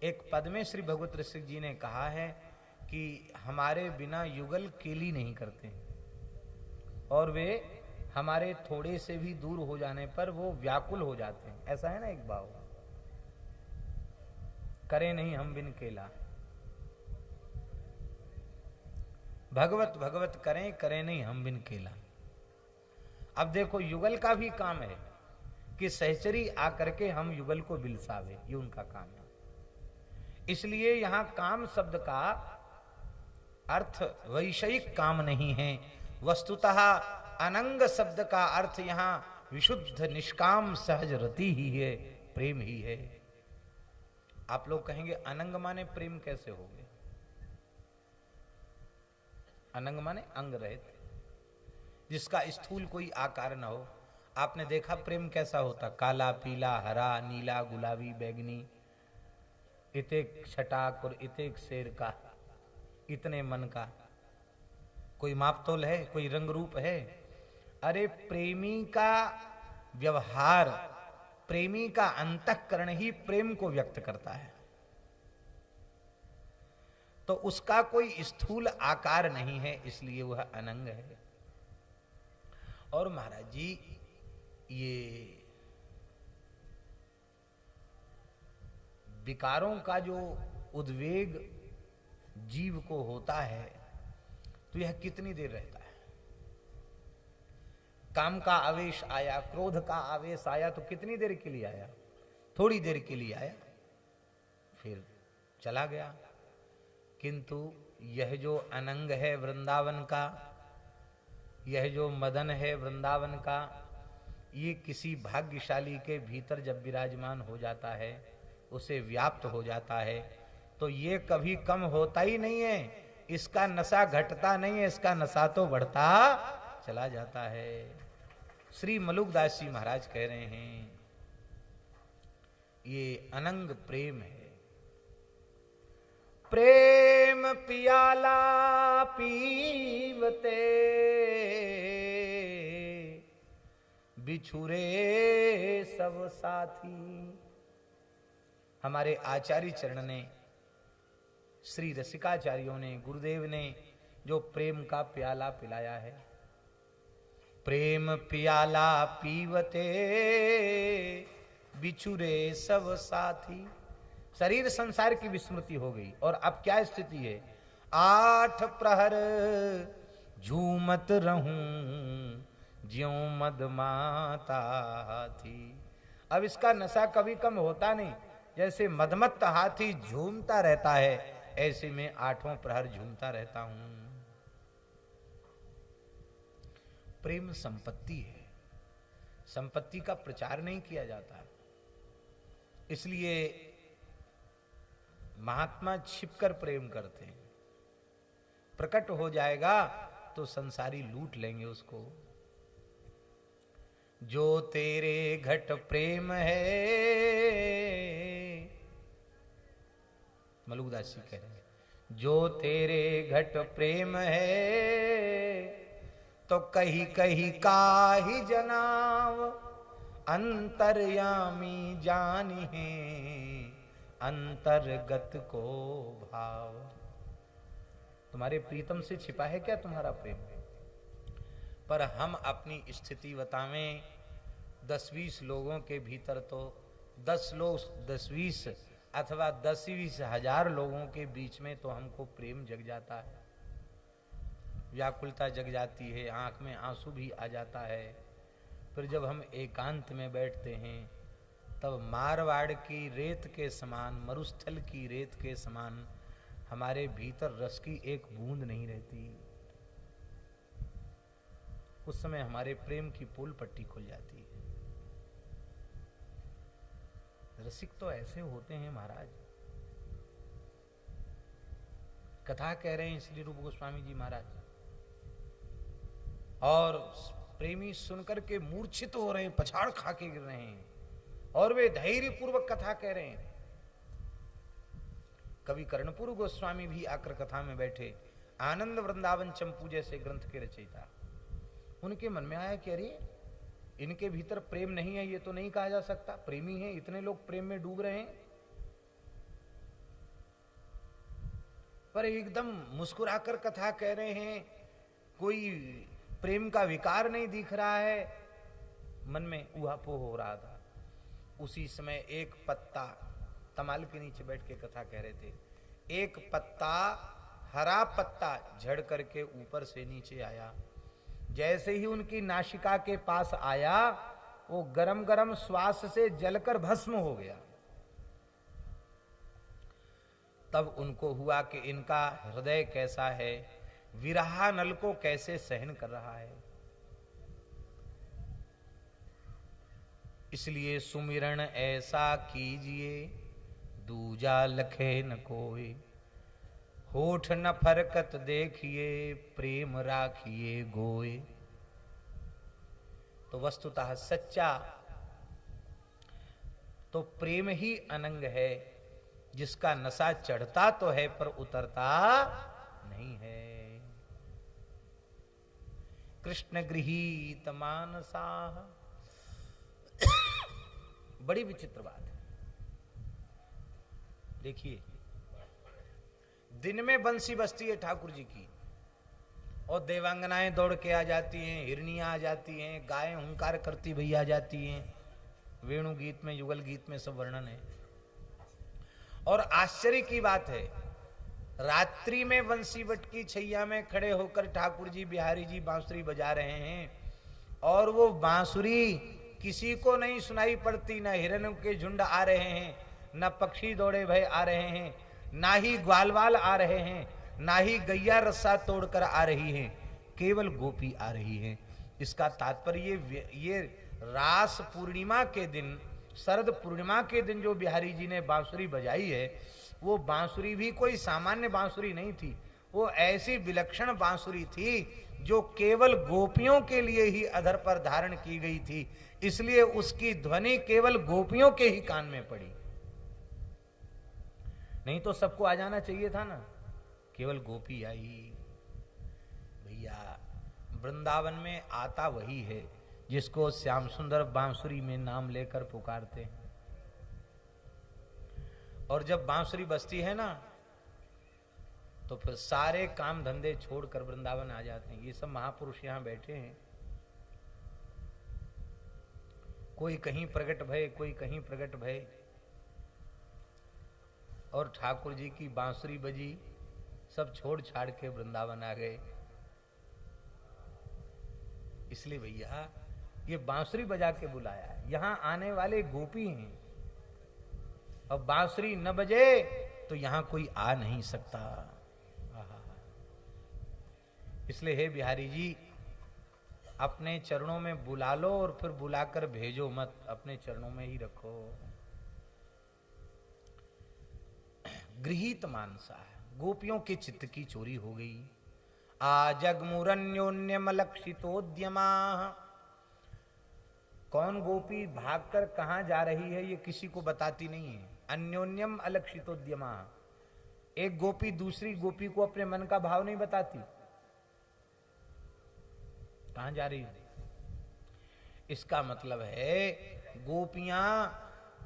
एक पद में श्री भगवत रसिक जी ने कहा है कि हमारे बिना युगल केली नहीं करते, और वे हमारे थोड़े से भी दूर हो जाने पर वो व्याकुल हो जाते हैं। ऐसा है ना एक भाव, करे नहीं हम बिन केला। भगवत भगवत करें, करे नहीं हम बिन केला। अब देखो, युगल का भी काम है कि सहचरी आकर के हम युगल को बिलसावे, ये उनका काम है। इसलिए यहां काम शब्द का अर्थ वैषयिक काम नहीं है। वस्तुतः अनंग शब्द का अर्थ यहां विशुद्ध निष्काम सहज रति ही है, प्रेम ही है। आप लोग कहेंगे अनंग माने प्रेम कैसे हो गए? अनंग माने अंग रहित, जिसका स्थूल कोई आकार न हो। आपने देखा प्रेम कैसा होता? काला, पीला, हरा, नीला, गुलाबी, बैगनी, इतेक छटाक और इतेक शेर का, इतने मन का। कोई मापतोल है? कोई रंग रूप है? अरे प्रेमी का व्यवहार, प्रेमी का अंतःकरण ही प्रेम को व्यक्त करता है। तो उसका कोई स्थूल आकार नहीं है, इसलिए वह अनंग है। और महाराज जी, ये विकारों का जो उद्वेग जीव को होता है, तो यह कितनी देर रहता है? काम का आवेश आया, क्रोध का आवेश आया, तो कितनी देर के लिए आया? थोड़ी देर के लिए आया, फिर चला गया। किंतु यह जो अनंग है वृंदावन का, यह जो मदन है वृंदावन का, ये किसी भाग्यशाली के भीतर जब विराजमान हो जाता है, उसे व्याप्त हो जाता है, तो ये कभी कम होता ही नहीं है। इसका नशा घटता नहीं है, इसका नशा तो बढ़ता चला जाता है। श्री मलुकदास जी महाराज कह रहे हैं, ये अनंग प्रेम है। प्रेम पियाला पीवते, बिछुरे सब साथी। हमारे आचार्य चरण ने, श्री रसिकाचार्यों ने, गुरुदेव ने जो प्रेम का प्याला पिलाया है, प्रेम पियाला पीवते बिछुरे सब साथी। शरीर संसार की विस्मृति हो गई, और अब क्या स्थिति है? 8 प्रहर झूमत रहूं ज्यों मदमाता थी। अब इसका नशा कभी कम होता नहीं। जैसे मदमत्त हाथी झूमता रहता है, ऐसे में 8वां प्रहर झूमता रहता हूं। प्रेम संपत्ति है, संपत्ति का प्रचार नहीं किया जाता। इसलिए महात्मा छिपकर प्रेम करते हैं। प्रकट हो जाएगा तो संसारी लूट लेंगे उसको। जो तेरे घट प्रेम है, मलुकदास जी कह रहे हैं, जो तेरे घट प्रेम है, तो कही कही काहि जनाव अंतर्यामी जानी है अंतर्गत को भाव। तुम्हारे प्रीतम से छिपा है क्या तुम्हारा प्रेम? पर हम अपनी स्थिति बतावें, 10-20 लोगों के भीतर तो 10 लोग 10-20 अथवा 10-20 हजार लोगों के बीच में तो हमको प्रेम जग जाता है, व्याकुलता जग जाती है, आंख में आंसू भी आ जाता है। फिर जब हम एकांत में बैठते हैं, तब मारवाड़ की रेत के समान, मरुस्थल की रेत के समान हमारे भीतर रस की एक बूंद नहीं रहती। उस समय हमारे प्रेम की पोल पट्टी खुल जाती है। रसिक तो ऐसे होते हैं महाराज। कथा कह रहे हैं श्री रूप गोस्वामी जी महाराज, और प्रेमी सुनकर के मूर्छित हो रहे हैं, पछाड़ खा के गिर रहे हैं, और वे धैर्य पूर्वक कथा कह रहे हैं। कवि कर्णपुर गोस्वामी भी आकर कथा में बैठे, आनंद वृंदावन चंपू जैसे ग्रंथ के रचयिता। उनके मन में आया कि अरे इनके भीतर प्रेम नहीं है, ये तो नहीं कहा जा सकता, प्रेमी हैं, इतने लोग प्रेम में डूब रहे हैं। पर एकदम मुस्कुराकर कथा कह रहे हैं, कोई प्रेम का विकार नहीं दिख रहा है। मन में ऊहापोह हो रहा था। उसी समय एक पत्ता, तमाल के नीचे बैठ के कथा कह रहे थे, एक पत्ता, हरा पत्ता झड़ करके ऊपर से नीचे आया। जैसे ही उनकी नासिका के पास आया, वो गरम गरम श्वास से जलकर भस्म हो गया। तब उनको हुआ कि इनका हृदय कैसा है, विरहा नल को कैसे सहन कर रहा है। इसलिए सुमिरन ऐसा कीजिए दूजा लखे न कोई, होठ न फरकत देखिए, प्रेम राखिए गोए। तो वस्तुतः सच्चा तो प्रेम ही अनंग है, जिसका नशा चढ़ता तो है पर उतरता नहीं है। कृष्ण गृहीत मानसा, बड़ी विचित्र बात है। देखिए, दिन में बंसी बजती है ठाकुर जी की, और देवांगनाएं दौड़ के आ जाती हैं, हिरनियां आ जाती हैं, गायें हुंकार करती भई आ जाती हैं। वेणु गीत में, युगल गीत में सब वर्णन है। और आश्चर्य की बात है, रात्रि में बंसी बट की छैया में खड़े होकर ठाकुर जी बिहारी जी बांसुरी बजा रहे हैं, और वो बांसुरी किसी को नहीं सुनाई पड़ती। न हिरणों के झुंड आ रहे हैं, न पक्षी दौड़े भय आ रहे हैं, ना ही ग्वालवाल आ रहे हैं, ना ही गैया रस्सा तोड़कर आ रही हैं, केवल गोपी आ रही हैं। इसका तात्पर्य ये रास पूर्णिमा के दिन, शरद पूर्णिमा के दिन जो बिहारी जी ने बांसुरी बजाई है, वो बांसुरी भी कोई सामान्य बांसुरी नहीं थी। वो ऐसी विलक्षण बांसुरी थी जो केवल गोपियों के लिए ही अधर पर धारण की गई थी, इसलिए उसकी ध्वनि केवल गोपियों के ही कान में पड़ी। नहीं तो सबको आ जाना चाहिए था ना, केवल गोपी आई। भैया, वृंदावन में आता वही है जिसको श्याम सुंदर बांसुरी में नाम लेकर पुकारते हैं। और जब बांसुरी बजती है ना, तो फिर सारे काम धंधे छोड़कर वृंदावन आ जाते हैं। ये सब महापुरुष यहां बैठे हैं, कोई कहीं प्रकट भय, कोई कहीं प्रकट भय, और ठाकुर जी की बांसुरी बजी, सब छोड़ छाड़ के वृंदावन आ गए। इसलिए भैया, ये बांसुरी बजा के बुलाया है। यहां आने वाले गोपी हैं, और बांसुरी न बजे तो यहां कोई आ नहीं सकता। इसलिए हे बिहारी जी, अपने चरणों में बुला लो, और फिर बुलाकर भेजो मत, अपने चरणों में ही रखो। गृहीत मानसा है, गोपियों के चित्त की चोरी हो गई। आजगमुरन्योन्यम लक्षितोद्यमा, कौन गोपी भागकर कहां जा रही है ये किसी को बताती नहीं है। अन्योन्यम अलक्षितोद्यमा, एक गोपी दूसरी गोपी को अपने मन का भाव नहीं बताती, कहां जा रही है। इसका मतलब है, गोपियां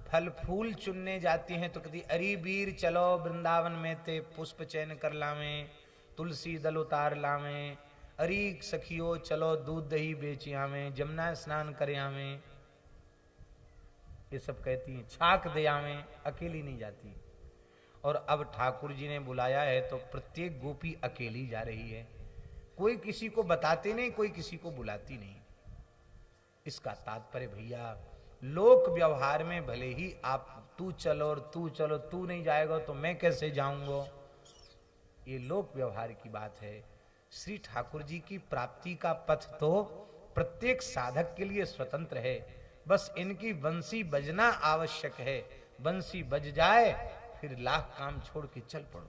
फल फूल चुनने जाती हैं तो कहती, अरे वीर चलो वृंदावन में ते पुष्प चयन कर लावें, तुलसी दल उतार लावें, अरे सखियो चलो दूध दही बेच आवें, जमुना स्नान कर आवें, ये सब कहती हैं। छाक दे आवें, अकेली नहीं जाती। और अब ठाकुर जी ने बुलाया है तो प्रत्येक गोपी अकेली जा रही है, कोई किसी को बताते नहीं, कोई किसी को बुलाती नहीं। इसका तात्पर्य भैया, लोक व्यवहार में भले ही आप तू चलो और तू चलो, तू नहीं जाएगा तो मैं कैसे जाऊंगा, ये लोक व्यवहार की बात है। श्री ठाकुर जी की प्राप्ति का पथ तो प्रत्येक साधक के लिए स्वतंत्र है, बस इनकी बंसी बजना आवश्यक है। बंसी बज जाए फिर लाख काम छोड़ के चल पड़ो।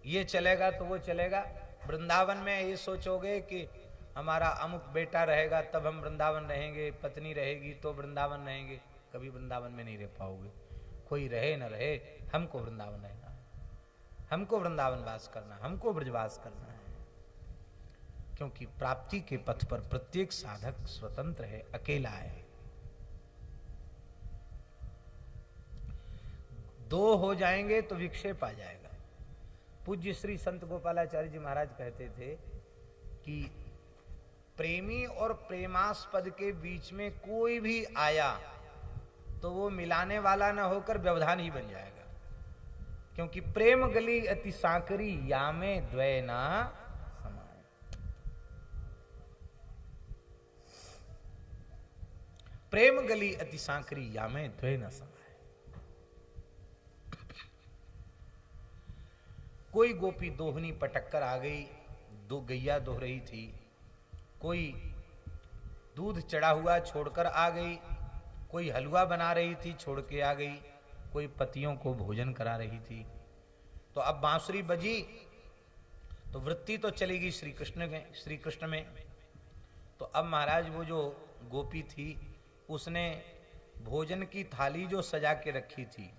ये चलेगा तो वो चलेगा। वृंदावन में ये सोचोगे कि हमारा अमुक बेटा रहेगा तब हम वृंदावन रहेंगे, पत्नी रहेगी तो वृंदावन रहेंगे, कभी वृंदावन में नहीं रह पाओगे। कोई रहे न रहे, हमको वृंदावन रहना है, हमको वृंदावन वास करना, हमको ब्रजवास करना है। क्योंकि प्राप्ति के पथ पर प्रत्येक साधक स्वतंत्र है, अकेला है। दो हो जाएंगे तो विक्षेप आ जाएगा। पूज्य श्री संत गोपालाचार्य जी महाराज कहते थे कि प्रेमी और प्रेमास्पद के बीच में कोई भी आया तो वो मिलाने वाला ना होकर व्यवधान ही बन जाएगा। क्योंकि प्रेम गली अति सांकरी, या में द्वय ना समाए। प्रेम गली अति सांकरी, या में द्वय ना समाए। कोई गोपी दोहनी पटक कर आ गई, दो गैया दोह रही थी, कोई दूध चढ़ा हुआ छोड़कर आ गई, कोई हलवा बना रही थी छोड़ के आ गई, कोई पतियों को भोजन करा रही थी। तो अब बांसुरी बजी तो वृत्ति तो चलेगी श्री कृष्ण में। तो अब महाराज वो जो गोपी थी उसने भोजन की थाली जो सजा के रखी थी,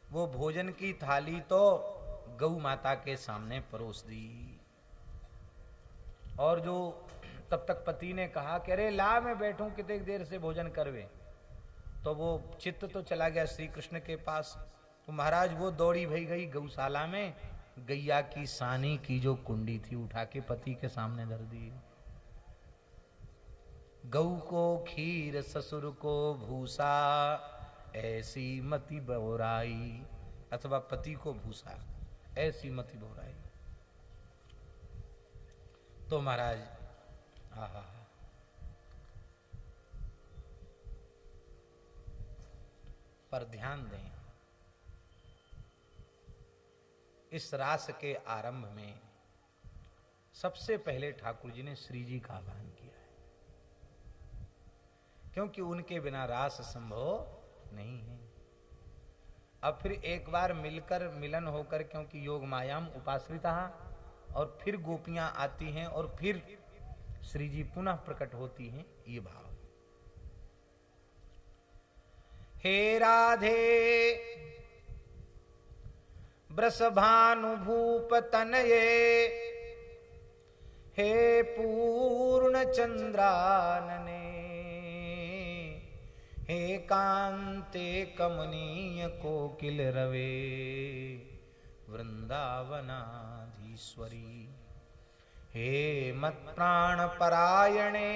वो भोजन की थाली तो गौ माता के सामने परोस दी। और जो तब तक पति ने कहा कि अरे ला मैं बैठूं कितनी देर से भोजन करवे, तो वो चित्त तो चला गया श्री कृष्ण के पास। तो महाराज वो दौड़ी भई गई गौशाला में, गैया की सानी की जो कुंडी थी उठा के पति के सामने धर दी। गऊ को खीर ससुर को भूसा, ऐसी मति बहुराई, अथवा पति को भूसा ऐसी मति बहुराई। तो महाराज आहा, पर ध्यान दें, इस रास के आरंभ में सबसे पहले ठाकुर जी ने श्री जी का आह्वान किया है, क्योंकि उनके बिना रास संभव नहीं है। अब फिर एक बार मिलकर मिलन होकर, क्योंकि योग मायाम उपाश्रिता, और फिर गोपियां आती हैं और फिर श्री जी पुनः प्रकट होती हैं, ये भाव। हे राधे वृषभानुभूप तनये, हे पूर्ण चंद्रानने, हे कांते कमनीय कोकिल रवे, वृंदावनाधीश्वरी, हे मत प्राण परायणे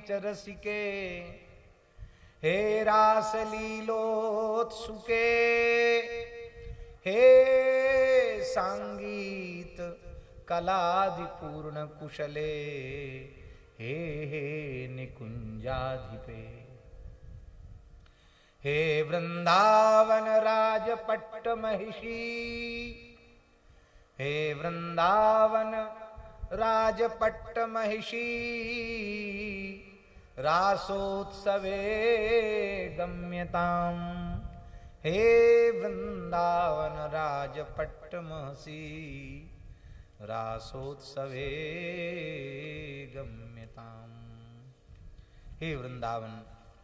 च रसिके, हे रास लीलोत्सुके, हे सांगीत कलादिपूर्ण कुशले, हे हे निकुंजाधिपे, हे वृंदावन राजपट्ट महिषी, हे वृंदावन राजपट्ट महिषी, रासोत्सवे गम्यताम, हे वृंदावन राजपट्ट महसी, रासोत्सवे गम्यताम। हे वृंदावन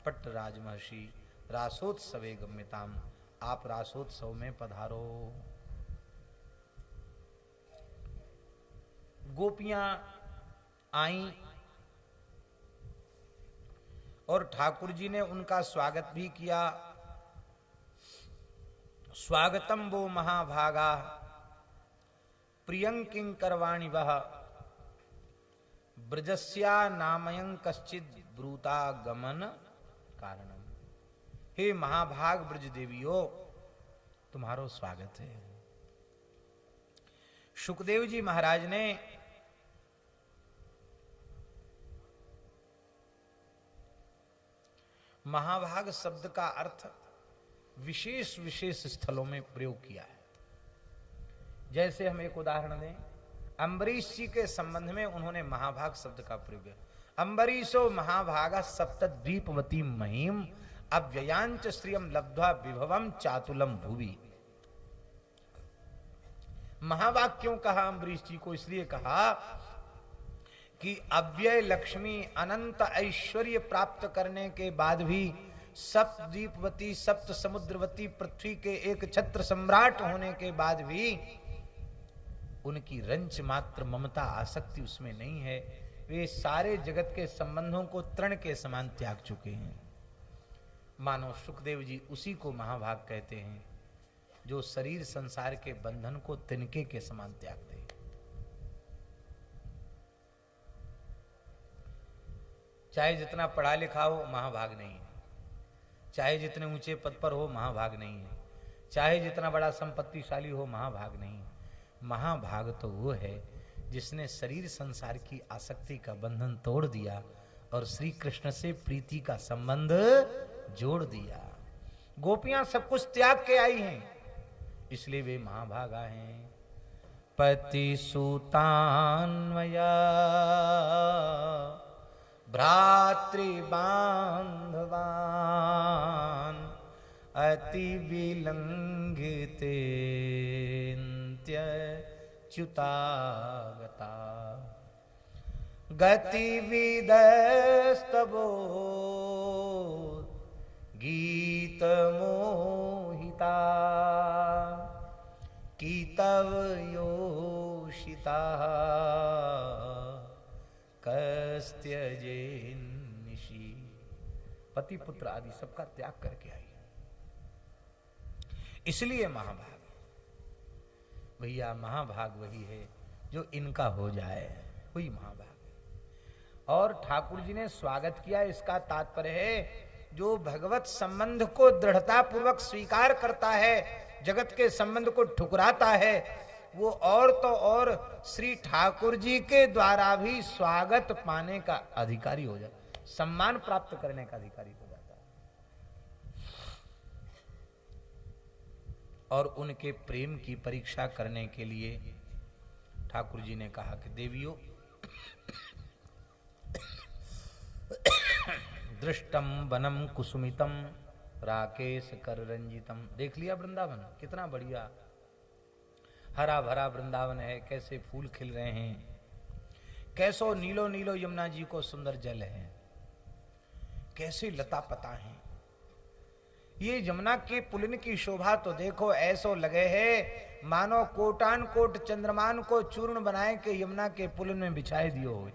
पट्ट राज महर्षि, रासोत्सवे गम्यताम, आप रासोत्सव में पधारो। गोपियां आईं और ठाकुर जी ने उनका स्वागत भी किया। स्वागतम वो महाभागा प्रियं किंकरवाणि वह, ब्रजस्या नामयं कश्चित ब्रूता गमन कारणम। हे महाभाग ब्रज देवियो, तुम्हारो स्वागत है। शुकदेव जी महाराज ने महाभाग शब्द का अर्थ विशेष विशेष स्थलों में प्रयोग किया है। जैसे हम एक उदाहरण दें, अम्बरीश जी के संबंध में उन्होंने महाभाग शब्द का प्रयोग किया। अम्बरीशो महाभागा सप्तद्वीपवती महीम, अव्ययांच श्रियम लब्ध्वा विभवम चातुलम भुवि। महाभाग क्यों कहा अम्बरीश जी को? इसलिए कहा कि अव्यय लक्ष्मी अनंत ऐश्वर्य प्राप्त करने के बाद भी, सप्तद्वीपवती सप्त समुद्रवती पृथ्वी के एक छत्र सम्राट होने के बाद भी उनकी रंच मात्र ममता आसक्ति उसमें नहीं है। वे सारे जगत के संबंधों को तृण के समान त्याग चुके हैं। मानो शुकदेव जी उसी को महाभाग कहते हैं, जो शरीर संसार के बंधन को तिनके के समान त्याग दे। चाहे जितना पढ़ा लिखा हो, महाभाग नहीं है। चाहे जितने ऊंचे पद पर हो, महाभाग नहीं है। चाहे जितना बड़ा संपत्तिशाली हो, महाभाग नहीं है। महाभाग तो वो है जिसने शरीर संसार की आसक्ति का बंधन तोड़ दिया और श्री कृष्ण से प्रीति का संबंध जोड़ दिया। गोपियां सब कुछ त्याग के आई हैं, इसलिए वे महाभागा हैं। पति सुतान्वया भ्रातृबान्धवान् अति गति विलंघिते च्युतागता गति विदस्तबो गीत मोहिता की तव योषिता कस्त्यजेन्निशि। पति पुत्र आदि सबका त्याग करके आई, इसलिए महाभाग। भैया महाभाग वही है जो इनका हो जाए, वही महाभाग। और ठाकुर जी ने स्वागत किया, इसका तात्पर्य है जो भगवत संबंध को दृढ़ता पूर्वक स्वीकार करता है, जगत के संबंध को ठुकराता है, वो और तो और श्री ठाकुर जी के द्वारा भी स्वागत पाने का अधिकारी हो जाता, सम्मान प्राप्त करने का अधिकारी हो जाता है। और उनके प्रेम की परीक्षा करने के लिए ठाकुर जी ने कहा कि देवियों, दृष्टम वनम कुसुमितम राकेश कर रंजितम। देख लिया वृंदावन, कितना बढ़िया हरा भरा वृंदावन है, कैसे फूल खिल रहे हैं, कैसो नीलो नीलो यमुना जी को सुंदर जल है, कैसे लता पता है। ये यमुना के पुलिन की शोभा तो देखो, ऐसो लगे है मानो कोटान कोट चंद्रमान को चूर्ण बनाए के यमुना के पुलिन में बिछाए दियो हुए।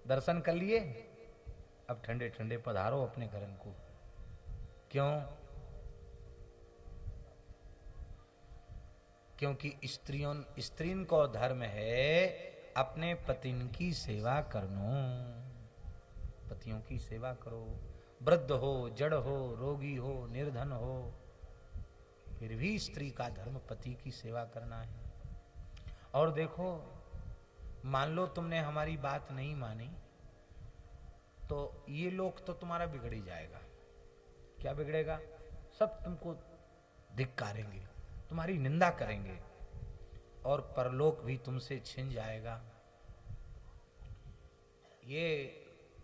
दर्शन कर लिए, अब ठंडे ठंडे पधारो अपने घरन को। क्यों? क्योंकि स्त्रीन को धर्म है अपने पतिन की सेवा करनो। पतियों की सेवा करो, वृद्ध हो, जड़ हो, रोगी हो, निर्धन हो, फिर भी स्त्री का धर्म पति की सेवा करना है। और देखो, मान लो तुमने हमारी बात नहीं मानी तो ये लोक तो तुम्हारा बिगड़ ही जाएगा। क्या बिगड़ेगा? सब तुमको धिक्कारेंगे, तुम्हारी निंदा करेंगे, और परलोक भी तुमसे छिन जाएगा। ये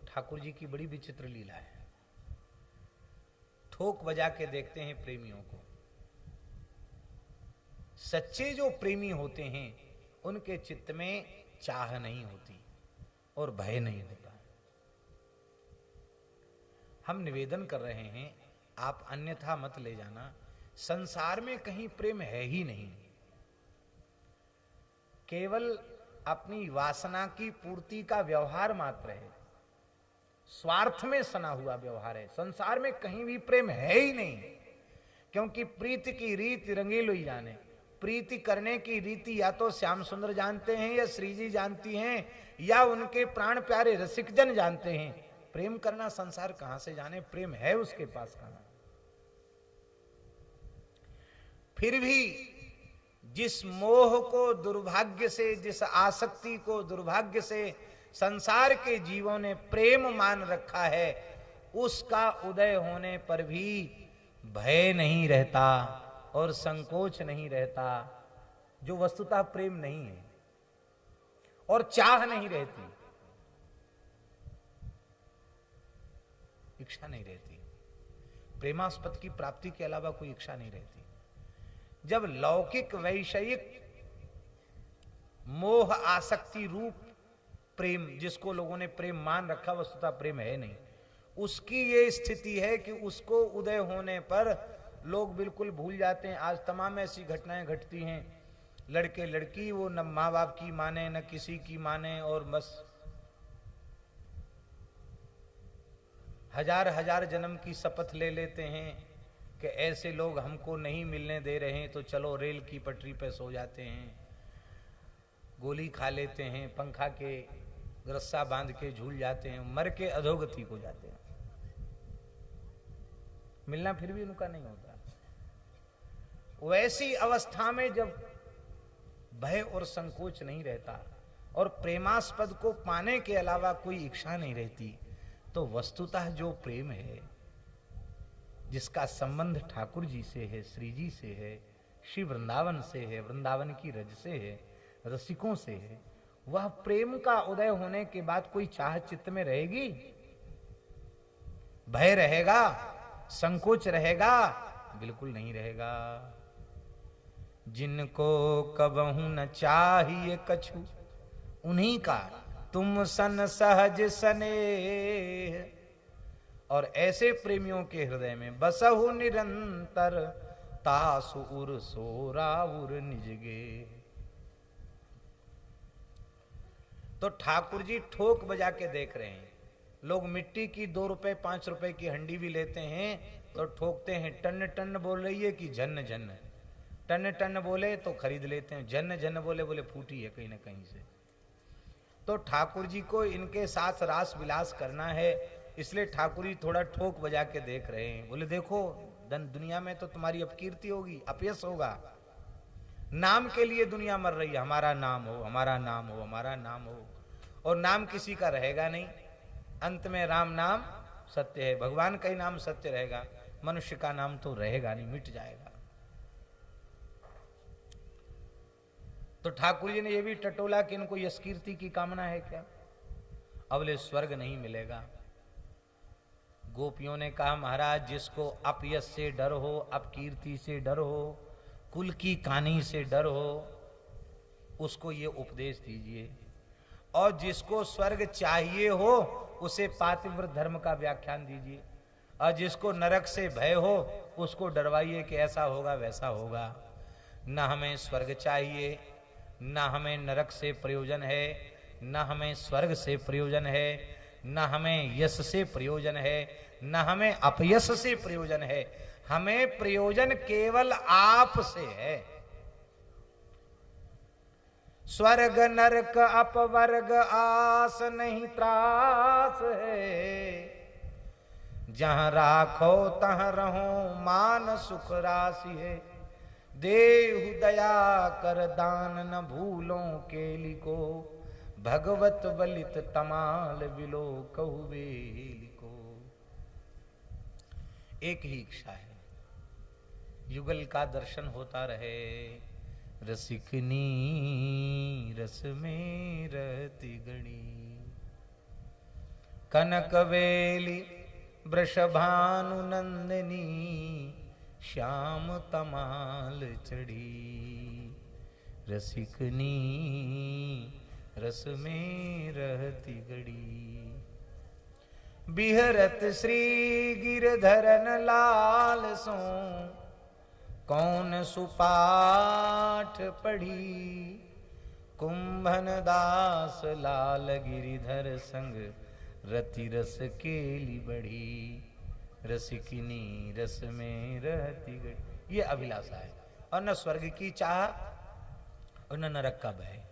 ठाकुर जी की बड़ी विचित्र लीला है। ठोक बजा के देखते हैं प्रेमियों को। सच्चे जो प्रेमी होते हैं उनके चित्त में चाह नहीं होती और भय नहीं होता। हम निवेदन कर रहे हैं, आप अन्यथा मत ले जाना, संसार में कहीं प्रेम है ही नहीं। केवल अपनी वासना की पूर्ति का व्यवहार मात्र है, स्वार्थ में सना हुआ व्यवहार है। संसार में कहीं भी प्रेम है ही नहीं, क्योंकि प्रीति की रीति रंगीलो ही जाने। प्रीति करने की रीति या तो श्याम सुंदर जानते हैं, या श्री जी जानती हैं, या उनके प्राण प्यारे रसिकजन जानते हैं। प्रेम करना संसार कहां से जाने, प्रेम है उसके पास कहां। फिर भी जिस मोह को दुर्भाग्य से, जिस आसक्ति को दुर्भाग्य से संसार के जीवों ने प्रेम मान रखा है, उसका उदय होने पर भी भय नहीं रहता और संकोच नहीं रहता, जो वस्तुतः प्रेम नहीं है, और चाह नहीं रहती, इच्छा नहीं रहती। प्रेमास्पद की प्राप्ति के अलावा कोई इच्छा नहीं रहती। जब लौकिक वैषयिक मोह आसक्ति रूप प्रेम, जिसको लोगों ने प्रेम मान रखा, वस्तुतः प्रेम है नहीं, उसकी ये स्थिति है कि उसको उदय होने पर लोग बिल्कुल भूल जाते हैं। आज तमाम ऐसी घटनाएं घटती हैं, लड़के लड़की वो न माँ बाप की माने न किसी की माने, और बस हजार हजार जन्म की शपथ ले लेते हैं कि ऐसे लोग हमको नहीं मिलने दे रहे हैं तो चलो रेल की पटरी पे सो जाते हैं, गोली खा लेते हैं, पंखा के रस्सा बांध के झूल जाते हैं, मर के अधोगति को जाते हैं। मिलना फिर भी उनका नहीं होता। वैसी अवस्था में जब भय और संकोच नहीं रहता और प्रेमास्पद को पाने के अलावा कोई इच्छा नहीं रहती, तो वस्तुतः जो प्रेम है, जिसका संबंध ठाकुर जी से है, श्री जी से है, श्री वृंदावन से है, वृंदावन की रज से है, रसिकों से है, वह प्रेम का उदय होने के बाद कोई चाह चित्त में रहेगी? भय रहेगा संकोच रहेगा? बिल्कुल नहीं रहेगा। जिनको कबहू न चाहिए कछु, उन्हीं का तुम सन सहज सनेह। और ऐसे प्रेमियों के हृदय में बसहु निरंतर, तासु उर सोरा उर निजगे। तो ठाकुर जी ठोक बजा के देख रहे हैं। लोग मिट्टी की 2 रुपए 5 रुपए की हंडी भी लेते हैं तो ठोकते हैं। टन टन बोल रही है कि झन्न झन्न, टन टन बोले तो खरीद लेते हैं, झन्न झन्न बोले बोले फूटी है कहीं ना कहीं से। तो ठाकुर जी को इनके साथ रास विलास करना है, इसलिए ठाकुर जी थोड़ा ठोक बजा के देख रहे हैं। बोले देखो दुनिया में तो तुम्हारी अपकीर्ति होगी, अपयश होगा। नाम के लिए दुनिया मर रही है, हमारा नाम हो, हमारा नाम हो, हमारा नाम हो, और नाम किसी का रहेगा नहीं। अंत में राम नाम सत्य है, भगवान का ही नाम सत्य रहेगा, मनुष्य का नाम तो रहेगा नहीं, मिट जाएगा। तो ठाकुर जी ने यह भी टटोला कि इनको यश कीर्ति की कामना है क्या? अबले स्वर्ग नहीं मिलेगा। गोपियों ने कहा महाराज जिसको अपयश से डर हो, अपकीर्ति से डर हो, कुल की कानी से डर हो, उसको ये उपदेश दीजिए। और जिसको स्वर्ग चाहिए हो उसे पातिव्रत धर्म का व्याख्यान दीजिए। और जिसको नरक से भय हो उसको डरवाइए कि ऐसा होगा वैसा होगा। न हमें स्वर्ग चाहिए, न हमें नरक से प्रयोजन है, न हमें स्वर्ग से प्रयोजन है, न हमें यश से प्रयोजन है, न हमें अपयश से प्रयोजन है। हमें प्रयोजन केवल आप से है। स्वर्ग नरक अपवर्ग आस नहीं त्रास है। जहां राखो तहां रहो मान सुख राशि है। देहु दया कर दान न भूलो केली को। भगवत बलित तमाल बिलो कहु बेली को। एक ही इच्छा है, युगल का दर्शन होता रहे। रसिकनी रस में रहती गणी। कनक वेली वृषभानु नंदिनी। श्याम तमाल चढ़ी। रसिकनी रस में रहती गड़ी। बिहरत श्री गिरधरन लाल सो। कौन सुपाठ पढ़ी। कुंभन दास लाल गिरिधर संग। रति रस केली बढ़ी। रसिकिनी रस में रहती गई। ये अभिलाषा है। और न स्वर्ग की चाह और न नरक का भय।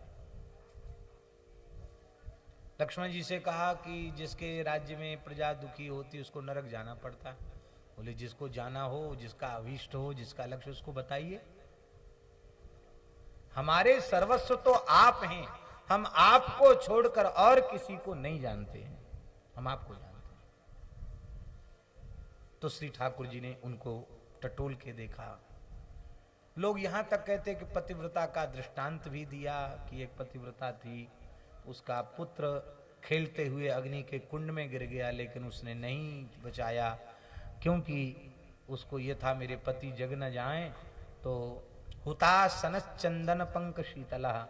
लक्ष्मण जी से कहा कि जिसके राज्य में प्रजा दुखी होती उसको नरक जाना पड़ता। बोले जिसको जाना हो, जिसका अभीष्ट हो, जिसका लक्ष्य, उसको बताइए। हमारे सर्वस्व तो आप हैं। हम आपको छोड़कर और किसी को नहीं जानते हैं, हम आपको जानते हैं। तो श्री ठाकुर जी ने उनको टटोल के देखा। लोग यहां तक कहते कि पतिव्रता का दृष्टांत भी दिया कि एक पतिव्रता थी, उसका पुत्र खेलते हुए अग्नि के कुंड में गिर गया, लेकिन उसने नहीं बचाया, क्योंकि उसको ये था मेरे पति जग न जाएं। तो हुतासन चंदन पंक शीतला।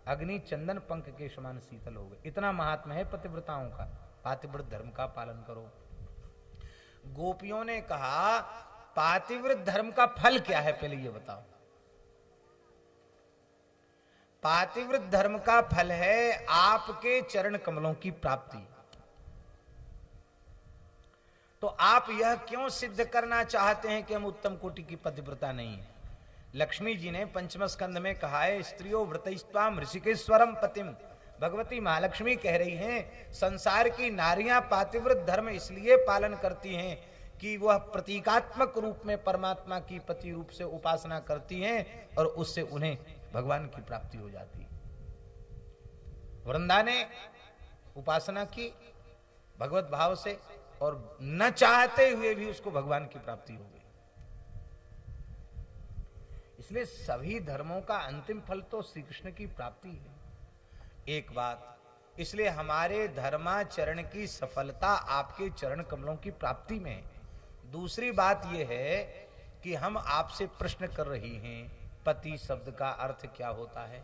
अग्नि चंदन पंक के समान शीतल हो गए। इतना महात्मा है पतिव्रताओं का। पातिव्रत धर्म का पालन करो। गोपियों ने कहा पातिव्रत धर्म का फल क्या है, पहले ये बताओ। पातिव्रत धर्म का फल है आपके चरण कमलों की प्राप्ति। तो आप यह क्यों सिद्ध करना चाहते हैं कि हम उत्तम कोटि की पतिव्रता नहीं है? लक्ष्मी जी ने पंचम स्कंद में कहा है स्त्रियो व्रतैस्त्वाम ऋषिकेश्वरम पतिम। भगवती महालक्ष्मी कह रही हैं संसार की नारियां पातिव्रत धर्म इसलिए पालन करती हैं कि वह प्रतीकात्मक रूप में परमात्मा की पति रूप से उपासना करती हैं और उससे उन्हें भगवान की प्राप्ति हो जाती। वृंदा ने उपासना की भगवत भाव से और न चाहते हुए भी उसको भगवान की प्राप्ति हो गई। इसलिए सभी धर्मों का अंतिम फल तो श्री कृष्ण की प्राप्ति है। एक बात, इसलिए हमारे धर्माचरण की सफलता आपके चरण कमलों की प्राप्ति में है। दूसरी बात यह है कि हम आपसे प्रश्न कर रही हैं पति शब्द का अर्थ क्या होता है।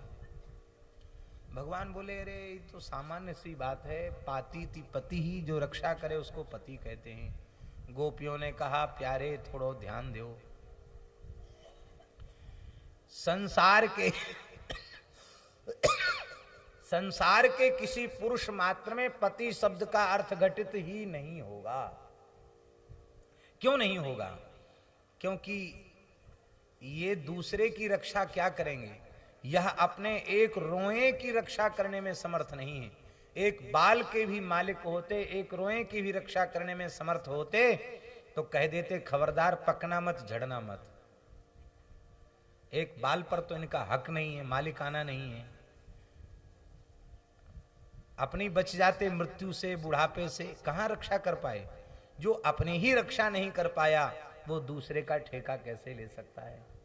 भगवान बोले अरे ये तो सामान्य सी बात है, पातीति पति ही, जो रक्षा करे उसको पति कहते हैं। गोपियों ने कहा प्यारे थोड़ो ध्यान दो, संसार के किसी पुरुष मात्र में पति शब्द का अर्थ घटित ही नहीं होगा। क्यों नहीं होगा? क्योंकि ये दूसरे की रक्षा क्या करेंगे, यह अपने एक रोए की रक्षा करने में समर्थ नहीं है। एक बाल के भी मालिक होते, एक रोए की भी रक्षा करने में समर्थ होते तो कह देते खबरदार पकना मत, झड़ना मत। एक बाल पर तो इनका हक नहीं है, मालिकाना नहीं है। अपनी बच जाते मृत्यु से, बुढ़ापे से, कहां रक्षा कर पाए। जो अपनी ही रक्षा नहीं कर पाया वो दूसरे का ठेका कैसे ले सकता है।